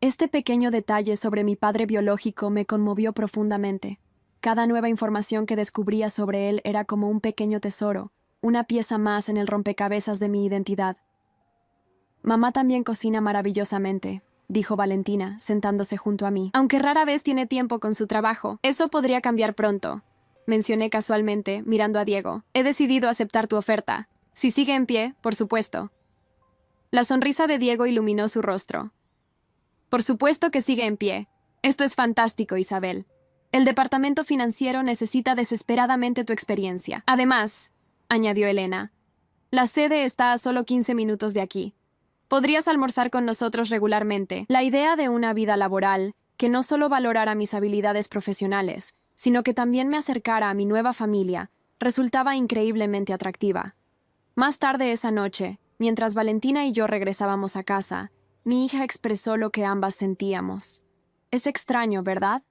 Este pequeño detalle sobre mi padre biológico me conmovió profundamente. Cada nueva información que descubría sobre él era como un pequeño tesoro, una pieza más en el rompecabezas de mi identidad. Mamá también cocina maravillosamente, dijo Valentina, sentándose junto a mí. Aunque rara vez tiene tiempo con su trabajo. Eso podría cambiar pronto, mencioné casualmente, mirando a Diego. He decidido aceptar tu oferta. Si sigue en pie, por supuesto. La sonrisa de Diego iluminó su rostro. Por supuesto que sigue en pie. Esto es fantástico, Isabel. El departamento financiero necesita desesperadamente tu experiencia. Además, añadió Elena, la sede está a solo 15 minutos de aquí. Podrías almorzar con nosotros regularmente. La idea de una vida laboral que no solo valorara mis habilidades profesionales, sino que también me acercara a mi nueva familia, resultaba increíblemente atractiva. Más tarde esa noche, mientras Valentina y yo regresábamos a casa, mi hija expresó lo que ambas sentíamos. Es extraño, ¿verdad?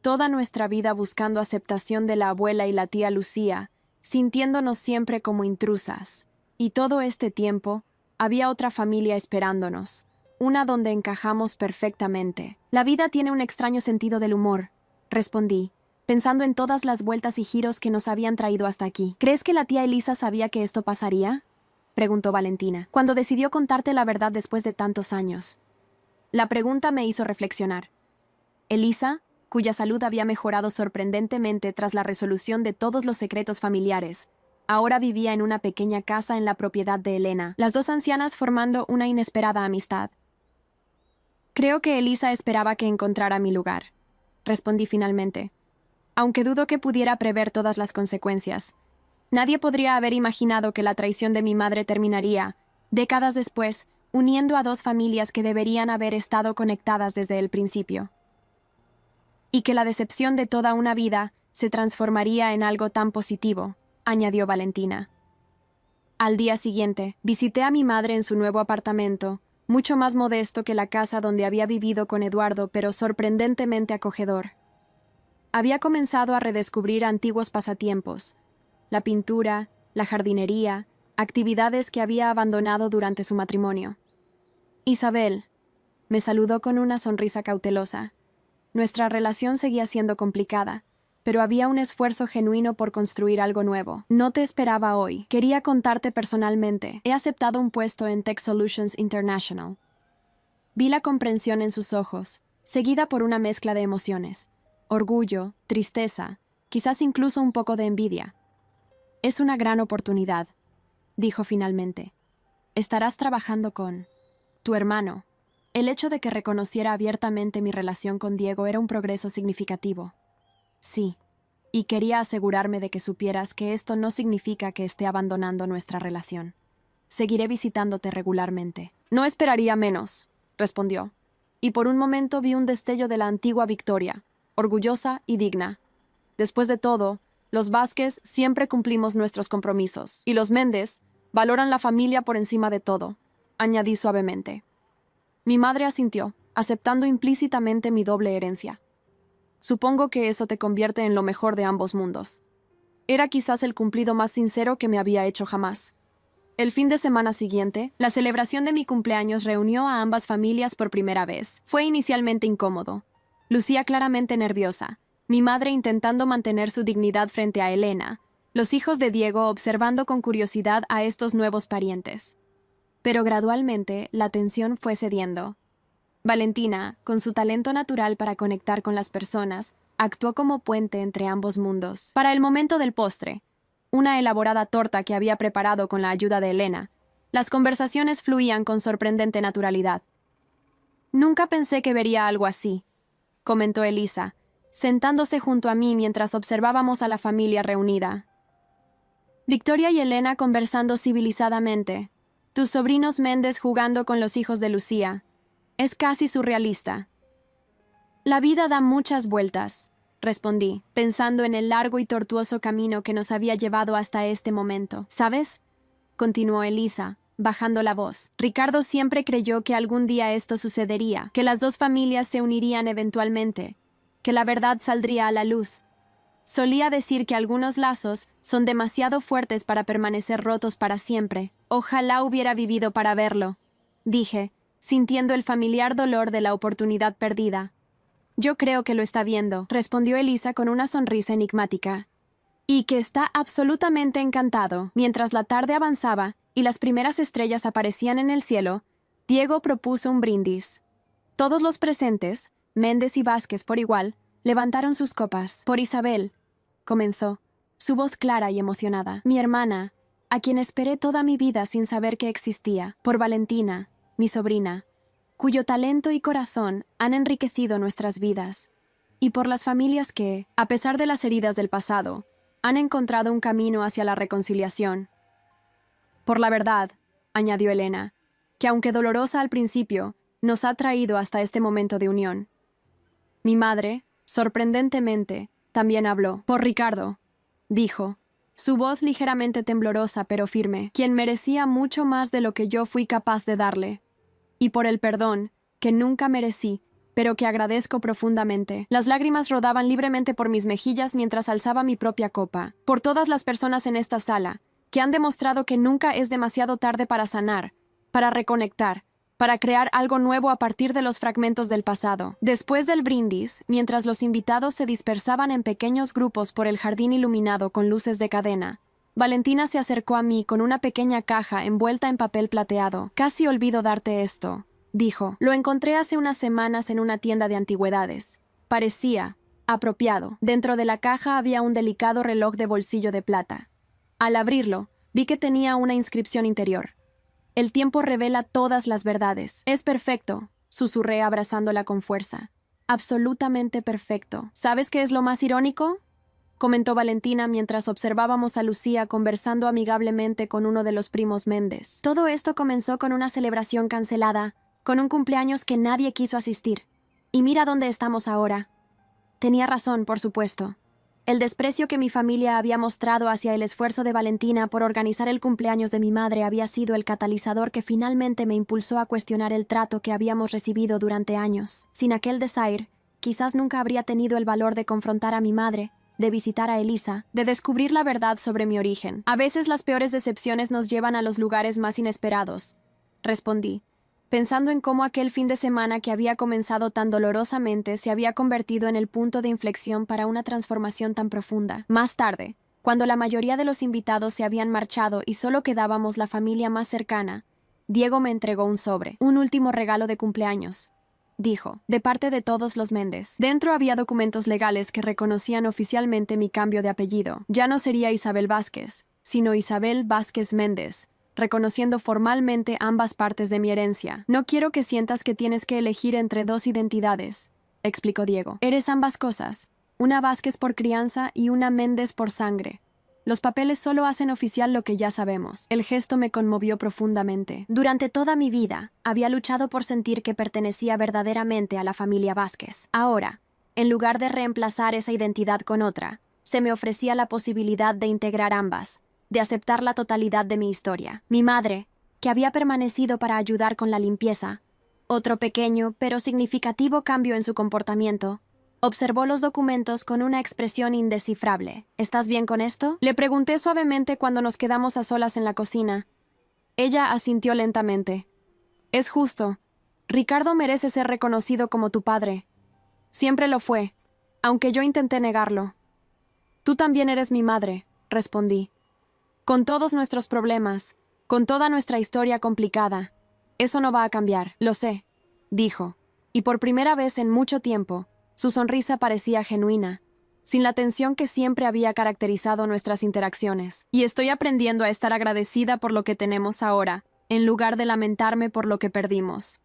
Toda nuestra vida buscando aceptación de la abuela y la tía Lucía, sintiéndonos siempre como intrusas. Y todo este tiempo, había otra familia esperándonos, una donde encajamos perfectamente. La vida tiene un extraño sentido del humor, respondí, pensando en todas las vueltas y giros que nos habían traído hasta aquí. ¿Crees que la tía Elisa sabía que esto pasaría?, preguntó Valentina, cuando decidió contarte la verdad después de tantos años. La pregunta me hizo reflexionar. Elisa, cuya salud había mejorado sorprendentemente tras la resolución de todos los secretos familiares, ahora vivía en una pequeña casa en la propiedad de Elena, las dos ancianas formando una inesperada amistad. Creo que Elisa esperaba que encontrara mi lugar, respondí finalmente, aunque dudo que pudiera prever todas las consecuencias. Nadie podría haber imaginado que la traición de mi madre terminaría, décadas después, uniendo a dos familias que deberían haber estado conectadas desde el principio. Y que la decepción de toda una vida se transformaría en algo tan positivo, añadió Valentina. Al día siguiente, visité a mi madre en su nuevo apartamento, mucho más modesto que la casa donde había vivido con Eduardo, pero sorprendentemente acogedor. Había comenzado a redescubrir antiguos pasatiempos, la pintura, la jardinería, actividades que había abandonado durante su matrimonio. Isabel, me saludó con una sonrisa cautelosa. Nuestra relación seguía siendo complicada, pero había un esfuerzo genuino por construir algo nuevo. No te esperaba hoy. Quería contarte personalmente. He aceptado un puesto en Tech Solutions International. Vi la comprensión en sus ojos, seguida por una mezcla de emociones. Orgullo, tristeza, quizás incluso un poco de envidia. Es una gran oportunidad, dijo finalmente. Estarás trabajando con tu hermano. El hecho de que reconociera abiertamente mi relación con Diego era un progreso significativo. Sí, y quería asegurarme de que supieras que esto no significa que esté abandonando nuestra relación. Seguiré visitándote regularmente. No esperaría menos, respondió, y por un momento vi un destello de la antigua Victoria, orgullosa y digna. Después de todo, los Vázquez siempre cumplimos nuestros compromisos, y los Méndez valoran la familia por encima de todo, añadí suavemente. Mi madre asintió, aceptando implícitamente mi doble herencia. Supongo que eso te convierte en lo mejor de ambos mundos. Era quizás el cumplido más sincero que me había hecho jamás. El fin de semana siguiente, la celebración de mi cumpleaños reunió a ambas familias por primera vez. Fue inicialmente incómodo. Lucía claramente nerviosa, mi madre intentando mantener su dignidad frente a Elena, los hijos de Diego observando con curiosidad a estos nuevos parientes. Pero gradualmente la tensión fue cediendo. Valentina, con su talento natural para conectar con las personas, actuó como puente entre ambos mundos. Para el momento del postre, una elaborada torta que había preparado con la ayuda de Elena, las conversaciones fluían con sorprendente naturalidad. «Nunca pensé que vería algo así», comentó Elisa, sentándose junto a mí mientras observábamos a la familia reunida. «Victoria y Elena conversando civilizadamente. Tus sobrinos Méndez jugando con los hijos de Lucía. Es casi surrealista». «La vida da muchas vueltas», respondí, pensando en el largo y tortuoso camino que nos había llevado hasta este momento. «¿Sabes?», continuó Elisa, bajando la voz. «Ricardo siempre creyó que algún día esto sucedería, que las dos familias se unirían eventualmente, que la verdad saldría a la luz. Solía decir que algunos lazos son demasiado fuertes para permanecer rotos para siempre. Ojalá hubiera vivido para verlo», dije, sintiendo el familiar dolor de la oportunidad perdida. «Yo creo que lo está viendo», respondió Elisa con una sonrisa enigmática. «Y que está absolutamente encantado». Mientras la tarde avanzaba y las primeras estrellas aparecían en el cielo, Diego propuso un brindis. Todos los presentes, Méndez y Vázquez por igual, levantaron sus copas. «Por Isabel», comenzó, su voz clara y emocionada. «Mi hermana, a quien esperé toda mi vida sin saber que existía. Por Valentina, mi sobrina, cuyo talento y corazón han enriquecido nuestras vidas. Y por las familias que, a pesar de las heridas del pasado, han encontrado un camino hacia la reconciliación. Por la verdad», añadió Elena, «que aunque dolorosa al principio, nos ha traído hasta este momento de unión». Mi madre, sorprendentemente, también habló. «Por Ricardo», dijo, su voz ligeramente temblorosa pero firme, «quien merecía mucho más de lo que yo fui capaz de darle. Y por el perdón, que nunca merecí, pero que agradezco profundamente». Las lágrimas rodaban libremente por mis mejillas mientras alzaba mi propia copa. «Por todas las personas en esta sala, que han demostrado que nunca es demasiado tarde para sanar, para reconectar, para crear algo nuevo a partir de los fragmentos del pasado». Después del brindis, mientras los invitados se dispersaban en pequeños grupos por el jardín iluminado con luces de cadena, Valentina se acercó a mí con una pequeña caja envuelta en papel plateado. «Casi olvido darte esto», dijo. «Lo encontré hace unas semanas en una tienda de antigüedades. Parecía apropiado. Dentro de la caja había un delicado reloj de bolsillo de plata. Al abrirlo, vi que tenía una inscripción interior. El tiempo revela todas las verdades. Es perfecto», susurré abrazándola con fuerza. «Absolutamente perfecto. ¿Sabes qué es lo más irónico?», comentó Valentina mientras observábamos a Lucía conversando amigablemente con uno de los primos Méndez. «Todo esto comenzó con una celebración cancelada, con un cumpleaños que nadie quiso asistir. Y mira dónde estamos ahora». Tenía razón, por supuesto. El desprecio que mi familia había mostrado hacia el esfuerzo de Valentina por organizar el cumpleaños de mi madre había sido el catalizador que finalmente me impulsó a cuestionar el trato que habíamos recibido durante años. Sin aquel desaire, quizás nunca habría tenido el valor de confrontar a mi madre, de visitar a Elisa, de descubrir la verdad sobre mi origen. «A veces las peores decepciones nos llevan a los lugares más inesperados», respondí, pensando en cómo aquel fin de semana que había comenzado tan dolorosamente se había convertido en el punto de inflexión para una transformación tan profunda. Más tarde, cuando la mayoría de los invitados se habían marchado y solo quedábamos la familia más cercana, Diego me entregó un sobre, «un último regalo de cumpleaños», dijo, «de parte de todos los Méndez». Dentro había documentos legales que reconocían oficialmente mi cambio de apellido. Ya no sería Isabel Vázquez, sino Isabel Vázquez Méndez, reconociendo formalmente ambas partes de mi herencia. «No quiero que sientas que tienes que elegir entre dos identidades», explicó Diego. «Eres ambas cosas, una Vázquez por crianza y una Méndez por sangre. Los papeles solo hacen oficial lo que ya sabemos». El gesto me conmovió profundamente. Durante toda mi vida, había luchado por sentir que pertenecía verdaderamente a la familia Vázquez. Ahora, en lugar de reemplazar esa identidad con otra, se me ofrecía la posibilidad de integrar ambas, de aceptar la totalidad de mi historia. Mi madre, que había permanecido para ayudar con la limpieza, otro pequeño pero significativo cambio en su comportamiento, observó los documentos con una expresión indescifrable. «¿Estás bien con esto?», le pregunté suavemente cuando nos quedamos a solas en la cocina. Ella asintió lentamente. «Es justo. Ricardo merece ser reconocido como tu padre. Siempre lo fue. aunque yo intenté negarlo. Tú también eres mi madre, respondí. Con todos nuestros problemas, con toda nuestra historia complicada, eso no va a cambiar, lo sé, dijo, y por primera vez en mucho tiempo, su sonrisa parecía genuina, sin la tensión que siempre había caracterizado nuestras interacciones. Y estoy aprendiendo a estar agradecida por lo que tenemos ahora, en lugar de lamentarme por lo que perdimos.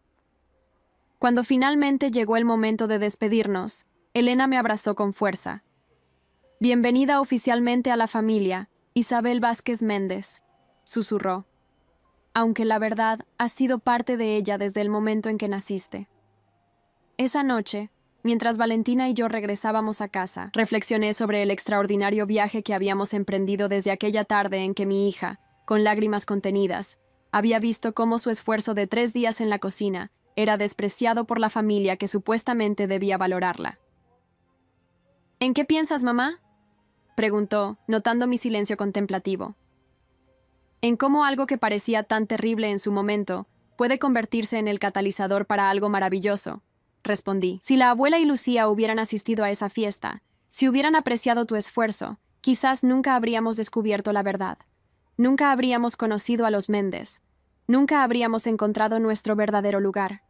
Cuando finalmente llegó el momento de despedirnos, Elena me abrazó con fuerza. Bienvenida oficialmente a la familia, Isabel Vázquez Méndez, susurró. Aunque la verdad, has sido parte de ella desde el momento en que naciste. Esa noche, mientras Valentina y yo regresábamos a casa, reflexioné sobre el extraordinario viaje que habíamos emprendido desde aquella tarde en que mi hija, con lágrimas contenidas, había visto cómo su esfuerzo de 3 días en la cocina era despreciado por la familia que supuestamente debía valorarla. ¿En qué piensas, mamá?, preguntó, notando mi silencio contemplativo. En cómo algo que parecía tan terrible en su momento puede convertirse en el catalizador para algo maravilloso, respondí. Si la abuela y Lucía hubieran asistido a esa fiesta, si hubieran apreciado tu esfuerzo, quizás nunca habríamos descubierto la verdad. Nunca habríamos conocido a los Méndez. Nunca habríamos encontrado nuestro verdadero lugar.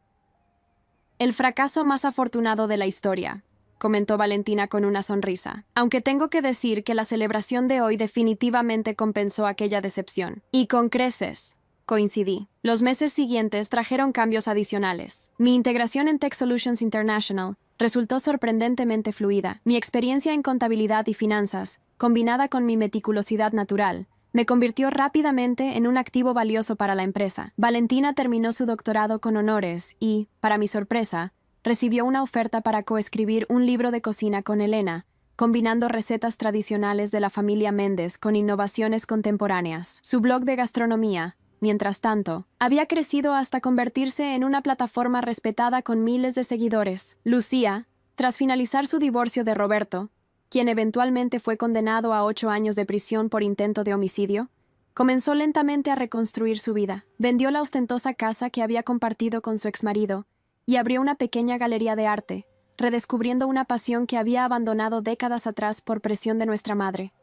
El fracaso más afortunado de la historia, comentó Valentina con una sonrisa, aunque tengo que decir que la celebración de hoy definitivamente compensó aquella decepción. Y con creces, coincidí. Los meses siguientes trajeron cambios adicionales. Mi integración en Tech Solutions International resultó sorprendentemente fluida. Mi experiencia en contabilidad y finanzas, combinada con mi meticulosidad natural, me convirtió rápidamente en un activo valioso para la empresa. Valentina terminó su doctorado con honores y, para mi sorpresa, recibió una oferta para coescribir un libro de cocina con Elena, combinando recetas tradicionales de la familia Méndez con innovaciones contemporáneas. Su blog de gastronomía, mientras tanto, había crecido hasta convertirse en una plataforma respetada con miles de seguidores. Lucía, tras finalizar su divorcio de Roberto, quien eventualmente fue condenado a 8 años de prisión por intento de homicidio, comenzó lentamente a reconstruir su vida. Vendió la ostentosa casa que había compartido con su exmarido y abrió una pequeña galería de arte, redescubriendo una pasión que había abandonado décadas atrás por presión de nuestra madre.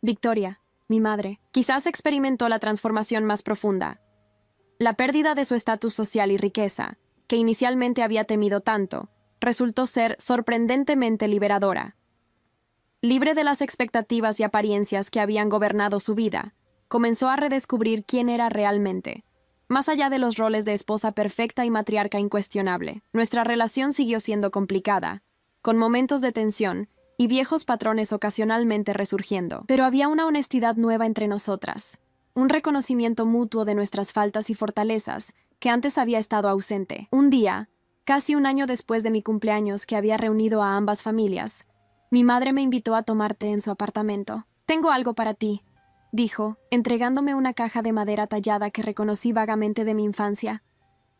Victoria, mi madre, quizás experimentó la transformación más profunda. La pérdida de su estatus social y riqueza, que inicialmente había temido tanto, resultó ser sorprendentemente liberadora. Libre de las expectativas y apariencias que habían gobernado su vida, comenzó a redescubrir quién era realmente. Más allá de los roles de esposa perfecta y matriarca incuestionable, nuestra relación siguió siendo complicada, con momentos de tensión y viejos patrones ocasionalmente resurgiendo. Pero había una honestidad nueva entre nosotras, un reconocimiento mutuo de nuestras faltas y fortalezas que antes había estado ausente. Un día, casi un año después de mi cumpleaños que había reunido a ambas familias, mi madre me invitó a tomar té en su apartamento. «Tengo algo para ti», dijo, entregándome una caja de madera tallada que reconocí vagamente de mi infancia.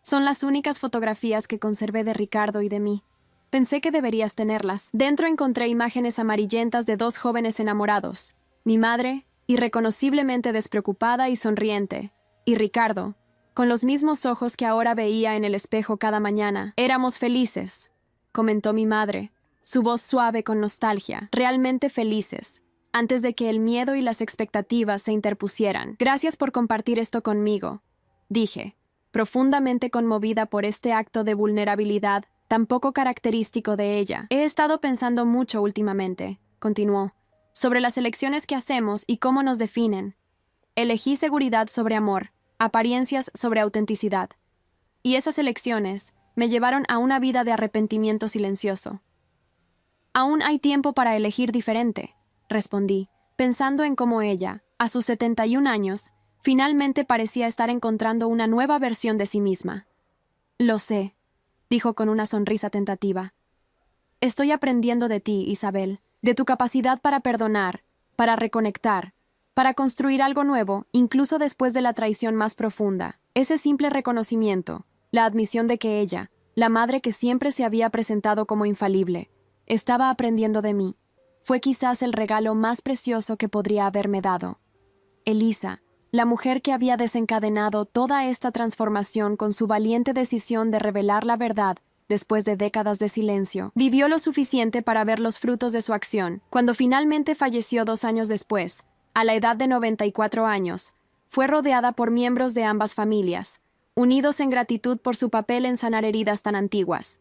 «Son las únicas fotografías que conservé de Ricardo y de mí. Pensé que deberías tenerlas». Dentro encontré imágenes amarillentas de 2 jóvenes enamorados, mi madre, irreconociblemente despreocupada y sonriente, y Ricardo, con los mismos ojos que ahora veía en el espejo cada mañana. «Éramos felices», comentó mi madre, su voz suave con nostalgia, «realmente felices, antes de que el miedo y las expectativas se interpusieran. Gracias por compartir esto conmigo», dije, profundamente conmovida por este acto de vulnerabilidad tan poco característico de ella. «He estado pensando mucho últimamente», continuó, «sobre las elecciones que hacemos y cómo nos definen. Elegí seguridad sobre amor, apariencias sobre autenticidad. Y esas elecciones me llevaron a una vida de arrepentimiento silencioso». «Aún hay tiempo para elegir diferente», respondí, pensando en cómo ella, a sus 71 años, finalmente parecía estar encontrando una nueva versión de sí misma. «Lo sé», dijo con una sonrisa tentativa. «Estoy aprendiendo de ti, Isabel, de tu capacidad para perdonar, para reconectar, para construir algo nuevo, incluso después de la traición más profunda. Ese simple reconocimiento, la admisión de que ella, la madre que siempre se había presentado como infalible, estaba aprendiendo de mí, fue quizás el regalo más precioso que podría haberme dado. Elisa, la mujer que había desencadenado toda esta transformación con su valiente decisión de revelar la verdad después de décadas de silencio, vivió lo suficiente para ver los frutos de su acción. Cuando finalmente falleció 2 años después, a la edad de 94 años, fue rodeada por miembros de ambas familias, unidos en gratitud por su papel en sanar heridas tan antiguas.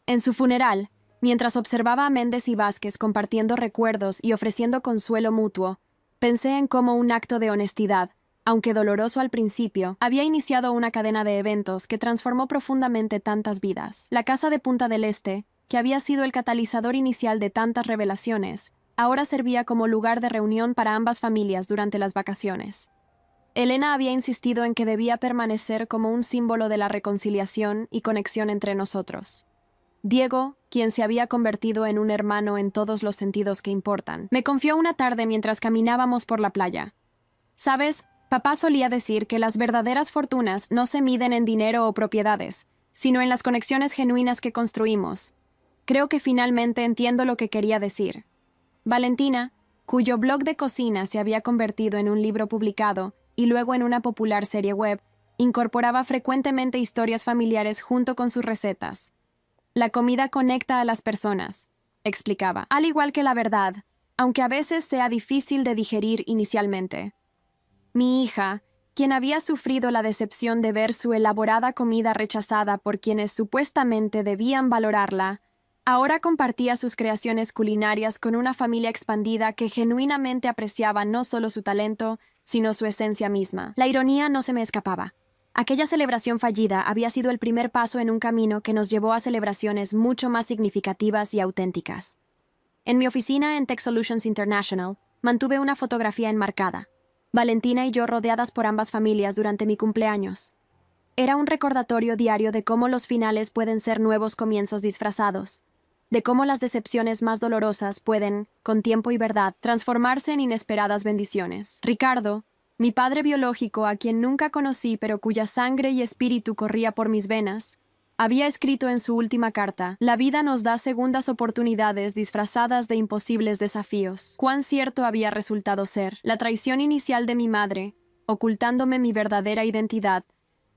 En su funeral, mientras observaba a Méndez y Vázquez compartiendo recuerdos y ofreciendo consuelo mutuo, pensé en cómo un acto de honestidad, aunque doloroso al principio, había iniciado una cadena de eventos que transformó profundamente tantas vidas. La casa de Punta del Este, que había sido el catalizador inicial de tantas revelaciones, ahora servía como lugar de reunión para ambas familias durante las vacaciones. Elena había insistido en que debía permanecer como un símbolo de la reconciliación y conexión entre nosotros. Diego, quien se había convertido en un hermano en todos los sentidos que importan, me confió una tarde mientras caminábamos por la playa. ¿Sabes? Papá solía decir que las verdaderas fortunas no se miden en dinero o propiedades, sino en las conexiones genuinas que construimos. Creo que finalmente entiendo lo que quería decir. Valentina, cuyo blog de cocina se había convertido en un libro publicado y luego en una popular serie web, incorporaba frecuentemente historias familiares junto con sus recetas. La comida conecta a las personas, explicaba, al igual que la verdad, aunque a veces sea difícil de digerir inicialmente. Mi hija, quien había sufrido la decepción de ver su elaborada comida rechazada por quienes supuestamente debían valorarla, ahora compartía sus creaciones culinarias con una familia expandida que genuinamente apreciaba no solo su talento, sino su esencia misma. La ironía no se me escapaba. Aquella celebración fallida había sido el primer paso en un camino que nos llevó a celebraciones mucho más significativas y auténticas. En mi oficina en Tech Solutions International, mantuve una fotografía enmarcada. Valentina y yo rodeadas por ambas familias durante mi cumpleaños. Era un recordatorio diario de cómo los finales pueden ser nuevos comienzos disfrazados, de cómo las decepciones más dolorosas pueden, con tiempo y verdad, transformarse en inesperadas bendiciones. Ricardo, mi padre biológico a quien nunca conocí pero cuya sangre y espíritu corría por mis venas, había escrito en su última carta: «La vida nos da segundas oportunidades disfrazadas de imposibles desafíos». Cuán cierto había resultado ser. La traición inicial de mi madre, ocultándome mi verdadera identidad,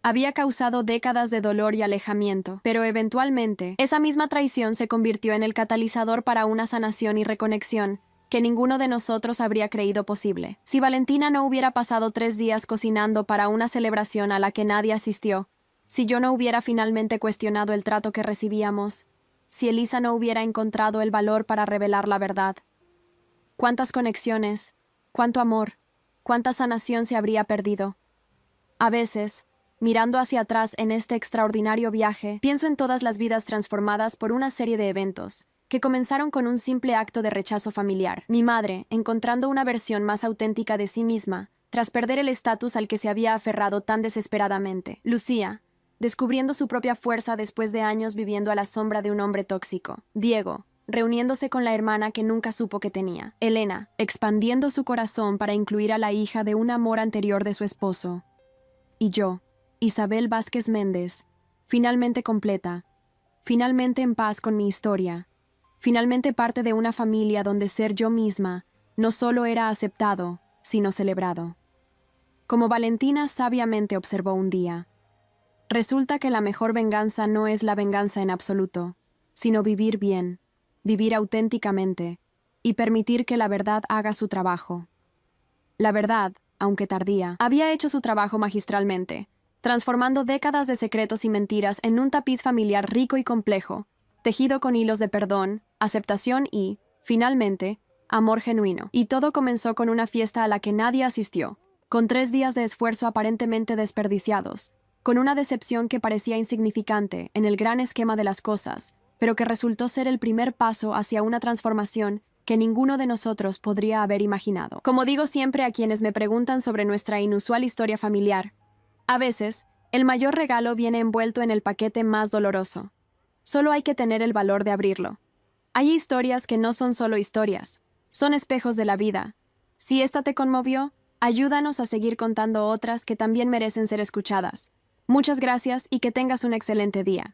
había causado décadas de dolor y alejamiento, pero eventualmente, esa misma traición se convirtió en el catalizador para una sanación y reconexión que ninguno de nosotros habría creído posible. Si Valentina no hubiera pasado 3 días cocinando para una celebración a la que nadie asistió, si yo no hubiera finalmente cuestionado el trato que recibíamos, si Elisa no hubiera encontrado el valor para revelar la verdad, cuántas conexiones, cuánto amor, cuánta sanación se habría perdido. A veces, mirando hacia atrás en este extraordinario viaje, pienso en todas las vidas transformadas por una serie de eventos que comenzaron con un simple acto de rechazo familiar. Mi madre, encontrando una versión más auténtica de sí misma, tras perder el estatus al que se había aferrado tan desesperadamente. Lucía, descubriendo su propia fuerza después de años viviendo a la sombra de un hombre tóxico. Diego, reuniéndose con la hermana que nunca supo que tenía. Elena, expandiendo su corazón para incluir a la hija de un amor anterior de su esposo. Y yo, Isabel Vázquez Méndez, finalmente completa, finalmente en paz con mi historia, finalmente parte de una familia donde ser yo misma no solo era aceptado, sino celebrado. Como Valentina sabiamente observó un día, resulta que la mejor venganza no es la venganza en absoluto, sino vivir bien, vivir auténticamente y permitir que la verdad haga su trabajo. La verdad, aunque tardía, había hecho su trabajo magistralmente, transformando décadas de secretos y mentiras en un tapiz familiar rico y complejo, tejido con hilos de perdón, aceptación y, finalmente, amor genuino. Y todo comenzó con una fiesta a la que nadie asistió, con 3 días de esfuerzo aparentemente desperdiciados, con una decepción que parecía insignificante en el gran esquema de las cosas, pero que resultó ser el primer paso hacia una transformación que ninguno de nosotros podría haber imaginado. Como digo siempre a quienes me preguntan sobre nuestra inusual historia familiar, a veces, el mayor regalo viene envuelto en el paquete más doloroso. Solo hay que tener el valor de abrirlo. Hay historias que no son solo historias, son espejos de la vida. Si esta te conmovió, ayúdanos a seguir contando otras que también merecen ser escuchadas. Muchas gracias y que tengas un excelente día.